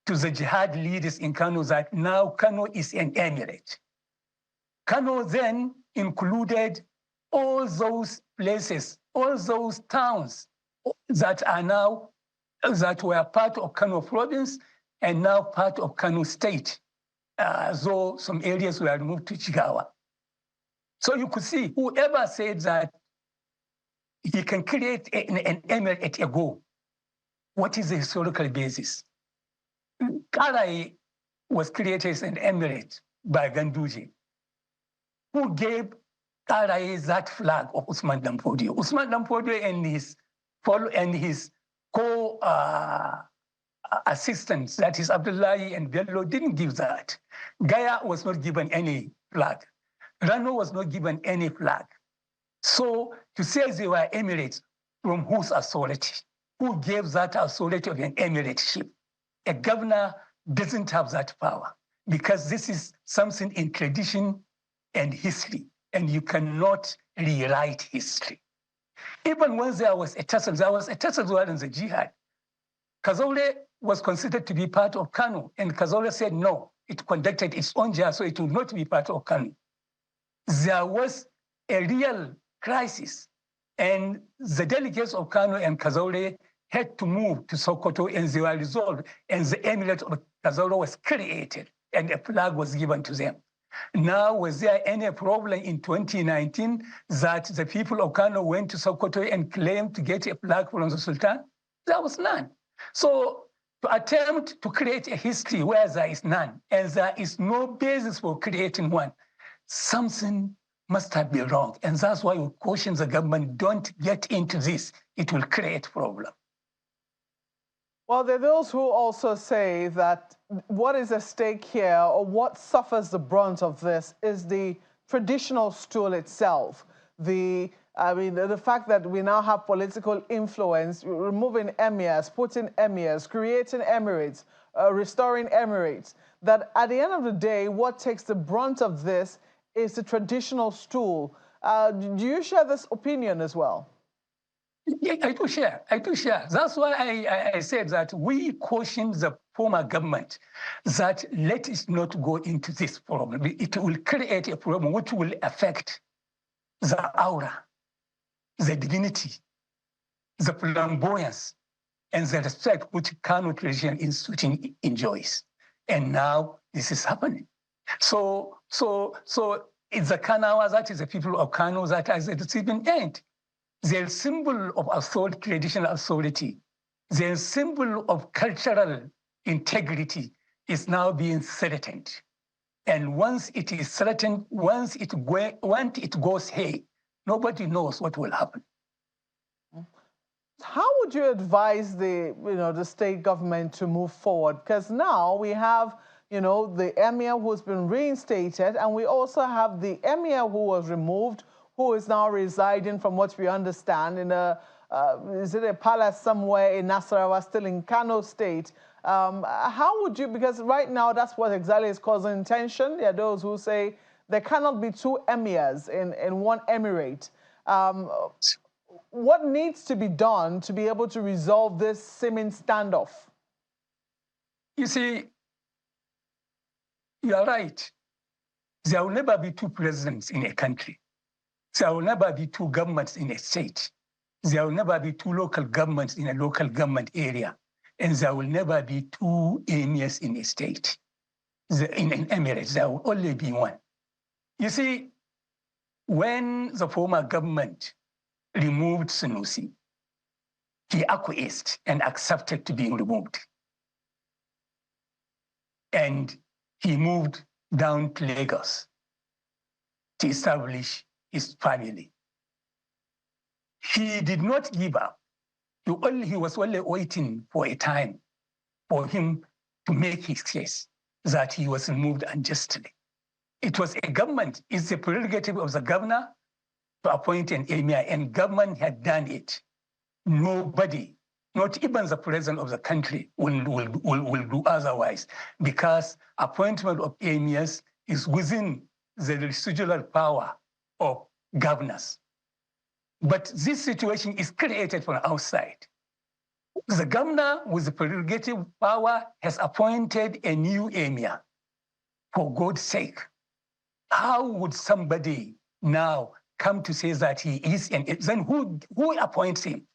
to the jihad leaders in Kano that now Kano is an emirate. Kano then included all those places, all those towns that were part of Kano province and now part of Kano state. Though some areas were moved to Jigawa. So you could see whoever said that he can create an emirate at a go, what is the historical basis? Karai was created as an emirate by Ganduje, who gave Karai that flag of Usman Dampodio. Usman Dampodio and his assistants, that is Abdullahi and Bello, didn't give that. Gaya was not given any flag. Rano was not given any flag. So to say they were emirates, from whose authority? Who gave that authority of an emirateship? A governor doesn't have that power because this is something in tradition and history, and you cannot rewrite history. Even when there was a tussle during the jihad. Kazaure was considered to be part of Kano, and Kazaure said no, it conducted its own jihad, so it would not be part of Kano. There was a real crisis, and the delegates of Kano and Kazaure had to move to Sokoto, and they were resolved, and the emirate of Kazaure was created, and a flag was given to them. Now, was there any problem in 2019 that the people of Kano went to Sokoto and claimed to get a flag from the Sultan? There was none. So to attempt to create a history where there is none, and there is no basis for creating one, something must have been wrong. And that's why we caution the government, don't get into this. It will create problem. Well, there are those who also say that what is at stake here, or what suffers the brunt of this, is the traditional stool itself. The fact that we now have political influence, removing emirs, putting emirs, creating emirates, restoring emirates, that at the end of the day, what takes the brunt of this is the traditional stool. Do you share this opinion as well? Yeah, I do share. That's why I said that we caution the former government that let us not go into this problem. It will create a problem which will affect the aura, the dignity, the flamboyance, and the respect which Kano traditional institution enjoys. And now this is happening. So it's the Kanawa, that is the people of Kano, that is the receiving end. Their symbol of authority, traditional authority, their symbol of cultural integrity is now being threatened. And once it is threatened, once it goes hey, nobody knows what will happen. How would you advise the state government to move forward? Because now we have the emir who's been reinstated, and we also have the emir who was removed, who is now residing, from what we understand, in is it a palace somewhere in Nasarawa, still in Kano State? How would you, because right now that's what exactly is causing tension. There are those who say there cannot be two emirs in one emirate. What needs to be done to be able to resolve this seeming standoff? You see, you are right. There will never be two presidents in a country. There will never be two governments in a state. There will never be two local governments in a local government area. And there will never be two emirs in a state. In an emirate, there will only be one. You see, when the former government removed Sunusi, he acquiesced and accepted to be removed. And he moved down to Lagos to establish his family. He did not give up. He was only waiting for a time for him to make his case that he was removed unjustly. It was a government, it's the prerogative of the governor to appoint an emir, and government had done it. Nobody, not even the president of the country, will do otherwise, because appointment of emirs is within the residual power of governors. But this situation is created from outside. The governor with the prerogative power has appointed a new emir. For God's sake, how would somebody now come to say that he is, and then who appoints him?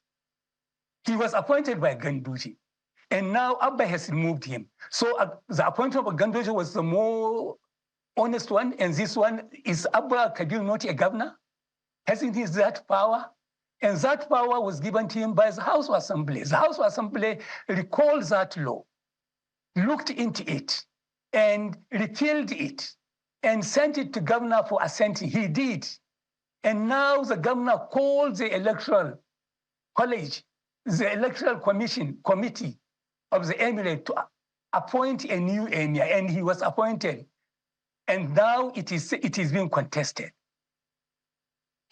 He was appointed by Ganduji, and now Abba has removed him. So the appointment of Ganduji was the more honest one, and this one, is Abba Kabir not a governor? Hasn't he that power? And that power was given to him by the House of Assembly. The House of Assembly recalled that law, looked into it, and repealed it, and sent it to governor for assent. He did. And now the governor called the electoral college, the electoral committee of the emirate to appoint a new emir, and he was appointed. And now it is being contested.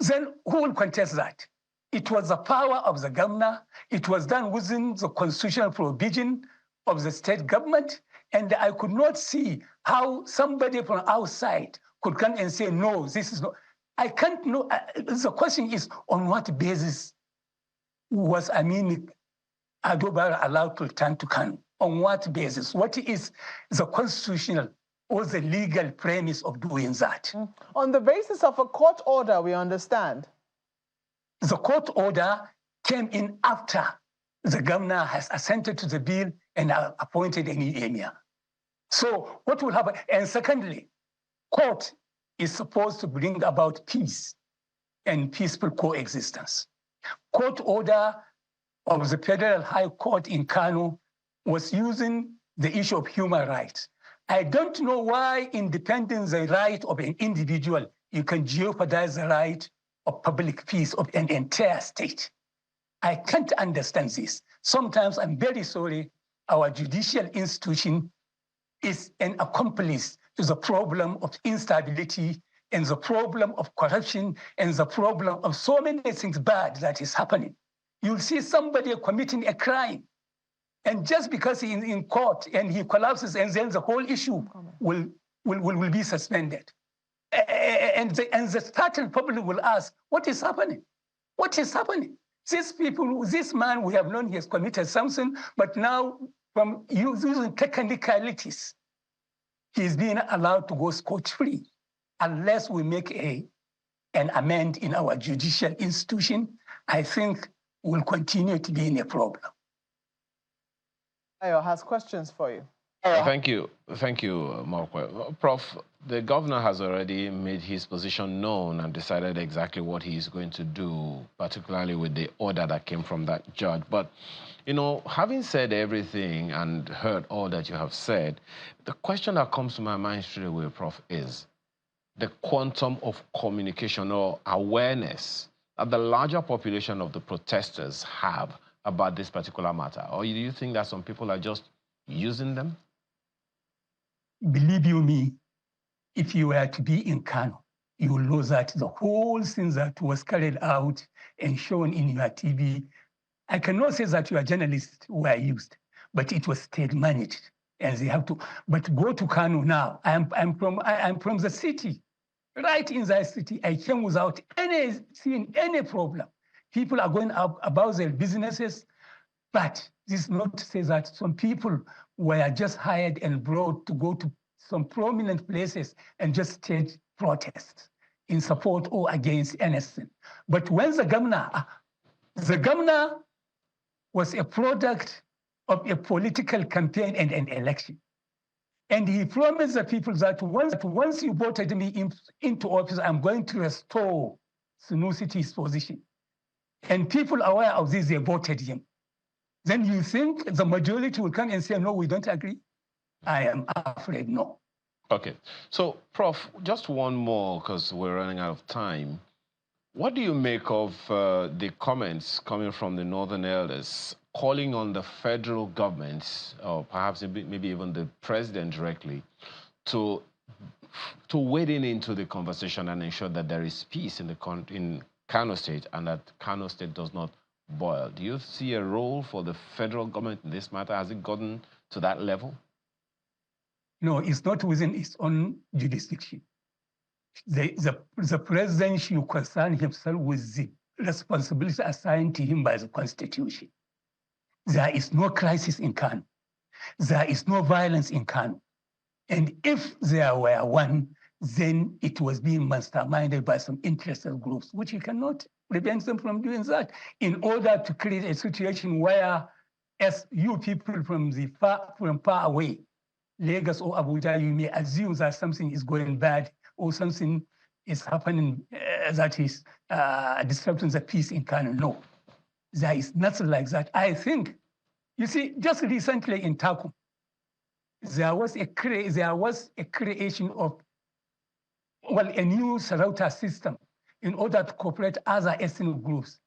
Then who will contest that? It was the power of the governor. It was done within the constitutional provision of the state government. And I could not see how somebody from outside could come and say, no, this is not. I can't know. The question is, on what basis was Ado Bayero allowed to return to Kano? On what basis? What is the constitutional or the legal premise of doing that? On the basis of a court order, we understand. The court order came in after the governor has assented to the bill and appointed a new emir. So what will happen? And secondly, court is supposed to bring about peace and peaceful coexistence. Court order of the Federal High Court in Kano was using the issue of human rights. I don't know why in defending the right of an individual you can jeopardize the right of public peace of an entire state. I can't understand this. Sometimes I'm very sorry, our judicial institution is an accomplice to the problem of instability and the problem of corruption and the problem of so many things bad that is happening. You'll see somebody committing a crime, and just because he's in court and he collapses, and then the whole issue will be suspended. And the startled public will ask, what is happening? What is happening? These people, this man we have known he has committed something, but now from using technicalities, he's being allowed to go scot-free unless we make an amend in our judicial institution. I think we'll continue to be in a problem. Ayo has questions for you. Thank you, Mokwe. Prof, the governor has already made his position known and decided exactly what he is going to do, particularly with the order that came from that judge. But, you know, having said everything and heard all that you have said, the question that comes to my mind straight away, Prof, is the quantum of communication or awareness that the larger population of the protesters have about this particular matter? Or do you think that some people are just using them? Believe you me, if you were to be in Kano, you will know that the whole thing that was carried out and shown in your TV, I cannot say that your journalists were used, but it was state managed, and they have to. But go to Kano now. I'm from the city, right in the city. I came without seeing any problem. People are going up about their businesses, but this is not to say that some people were just hired and brought to go to some prominent places and just stage protests in support or against anything. But when the governor was a product of a political campaign and an election. And he promised the people that once you voted me into office, I'm going to restore Sunusi's position. And people aware of this, they voted him. Then you think the majority will come and say, no, we don't agree? I am afraid no. Okay. So, Prof, just one more, because we're running out of time. What do you make of the comments coming from the Northern elders calling on the federal government, or perhaps maybe even the president directly, to wade into the conversation and ensure that there is peace in Kano State and that Kano State does not boil? Do you see a role for the federal government in this matter? Has it gotten to that level? No, it's not within its own jurisdiction. The president should concern himself with the responsibility assigned to him by the Constitution. There is no crisis in Kano. There is no violence in Kano. And if there were one, then it was being masterminded by some interested groups, which you cannot prevent them from doing that, in order to create a situation where, as you people from far away, Lagos or Abuja, you may assume that something is going bad or something is happening that is disrupting the peace in Kano. No, there is nothing like that. I think, you see, just recently in Takum, there was a creation of, well, a new Sarauta system in order to cooperate other ethnic groups.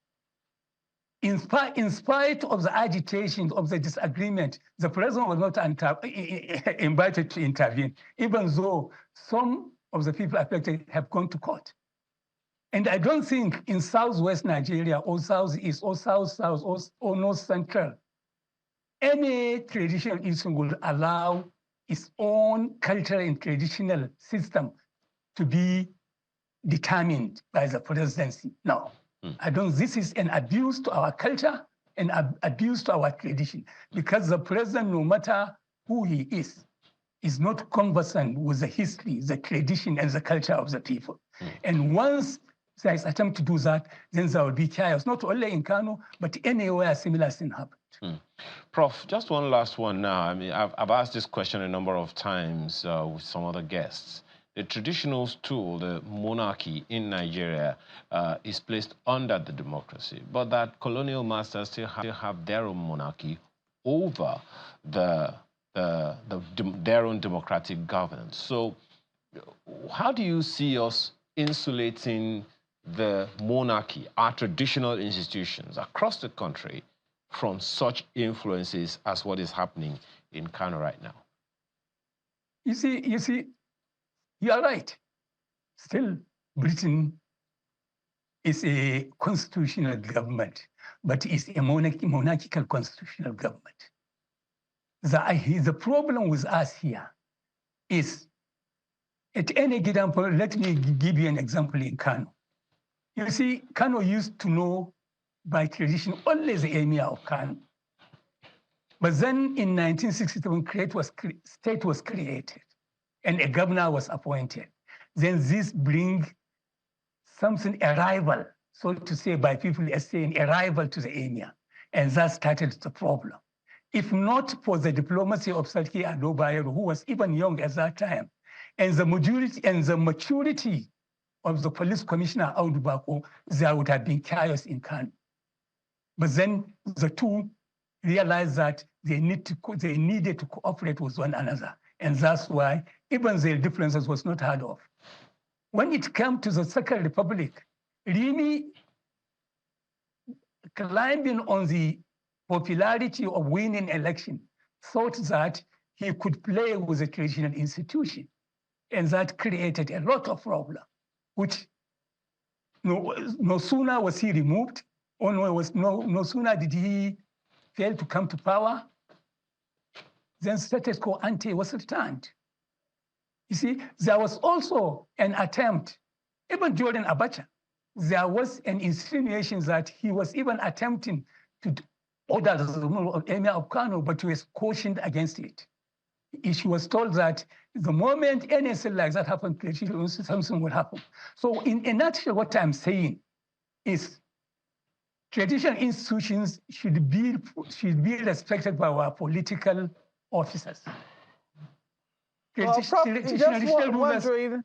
In spite of the agitation of the disagreement, the president was not invited to intervene, even though some of the people affected have gone to court. And I don't think in southwest Nigeria or southeast or south-south or north-central, any traditional institution will allow its own cultural and traditional system to be determined by the presidency. No. I don't. This is an abuse to our culture and abuse to our tradition, because the president, no matter who he is not conversant with the history, the tradition, and the culture of the people. And once there is attempt to do that, then there will be chaos, not only in Kano, but anywhere similar thing happened. Prof, just one last one now. I mean, I've asked this question a number of times with some other guests. The traditional stool, the monarchy in Nigeria, is placed under the democracy, but that colonial masters still have their own monarchy over their own democratic governance. So how do you see us insulating the monarchy, our traditional institutions across the country from such influences as what is happening in Kano right now? You see, you are right. Still, Britain is a constitutional government, but it's a monarchical constitutional government. The problem with us here is, at any given point, let me give you an example in Kano. You see, Kano used to know by tradition only the emir of Kano. But then in 1967, state was created and a governor was appointed. Then this brings something, a rival, so to say, by people saying a rival to the emir. And that started the problem. If not for the diplomacy of Sarki Ado Bayero, who was even young at that time, and the maturity of the police commissioner, Audu Bako, there would have been chaos in Kano. But then the two realized that they needed to cooperate with one another. And that's why even their differences was not heard of. When it came to the Second Republic, Rimi, climbing on the popularity of winning election, thought that he could play with the traditional institution. And that created a lot of problems, which no sooner was he removed, or no sooner did he fail to come to power, then status quo ante was returned. You see, there was also an attempt, even during Abacha, there was an insinuation that he was even attempting to order the removal of Emir of Kano, but he was cautioned against it. She was told that the moment anything like that happened, something will happen. So in a nutshell, what I'm saying is traditional institutions should be respected by our political officers. Well, Prof, just wondering.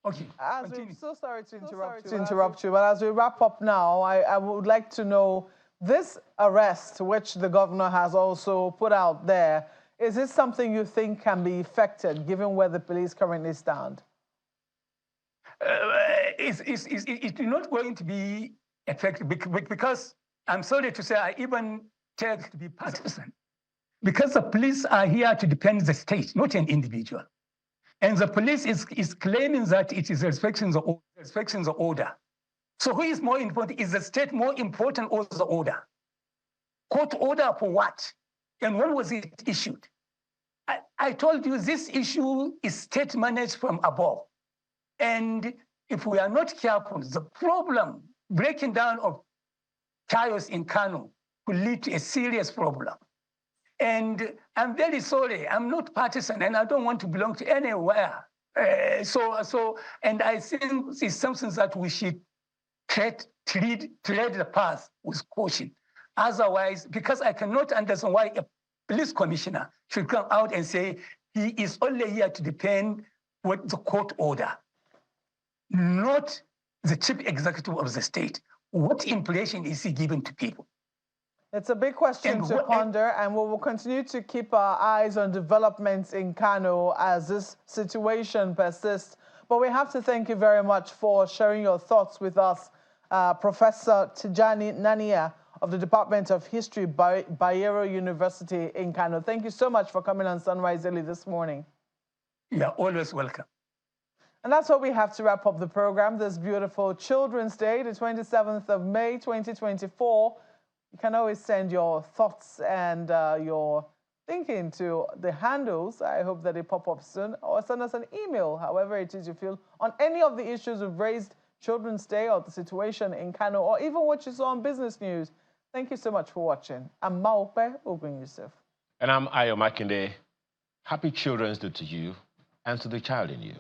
Okay. I'm so sorry to interrupt you, but as we wrap up now, I would like to know this arrest, which the governor has also put out there, is this something you think can be effected, given where the police currently stand? It's not going to be effective because I'm sorry to say I even take to be partisan. Because the police are here to defend the state, not an individual. And the police is claiming that it is respecting the order. So who is more important? Is the state more important or the order? Court order for what? And when was it issued? I told you this issue is state managed from above. And if we are not careful, the problem, breaking down of chaos in Kano, will lead to a serious problem. And I'm very sorry, I'm not partisan and I don't want to belong to anywhere. And I think it's something that we should tread the path with caution. Otherwise, because I cannot understand why a police commissioner should come out and say he is only here to defend what the court order, not the chief executive of the state. What impression is he giving to people? It's a big question to ponder, and we will continue to keep our eyes on developments in Kano as this situation persists. But we have to thank you very much for sharing your thoughts with us, Professor Tijani Nania of the Department of History, Bayero University in Kano. Thank you so much for coming on Sunrise Early this morning. You're always welcome. And that's what we have to wrap up the program this beautiful Children's Day, the 27th of May, 2024. You can always send your thoughts and your thinking to the handles. I hope that they pop up soon. Or send us an email, however it is you feel, on any of the issues we've raised, Children's Day or the situation in Kano, or even what you saw on Business News. Thank you so much for watching. I'm Maope Ogun Yusuf. And I'm Ayo Makinde. Happy Children's Day to you and to the child in you.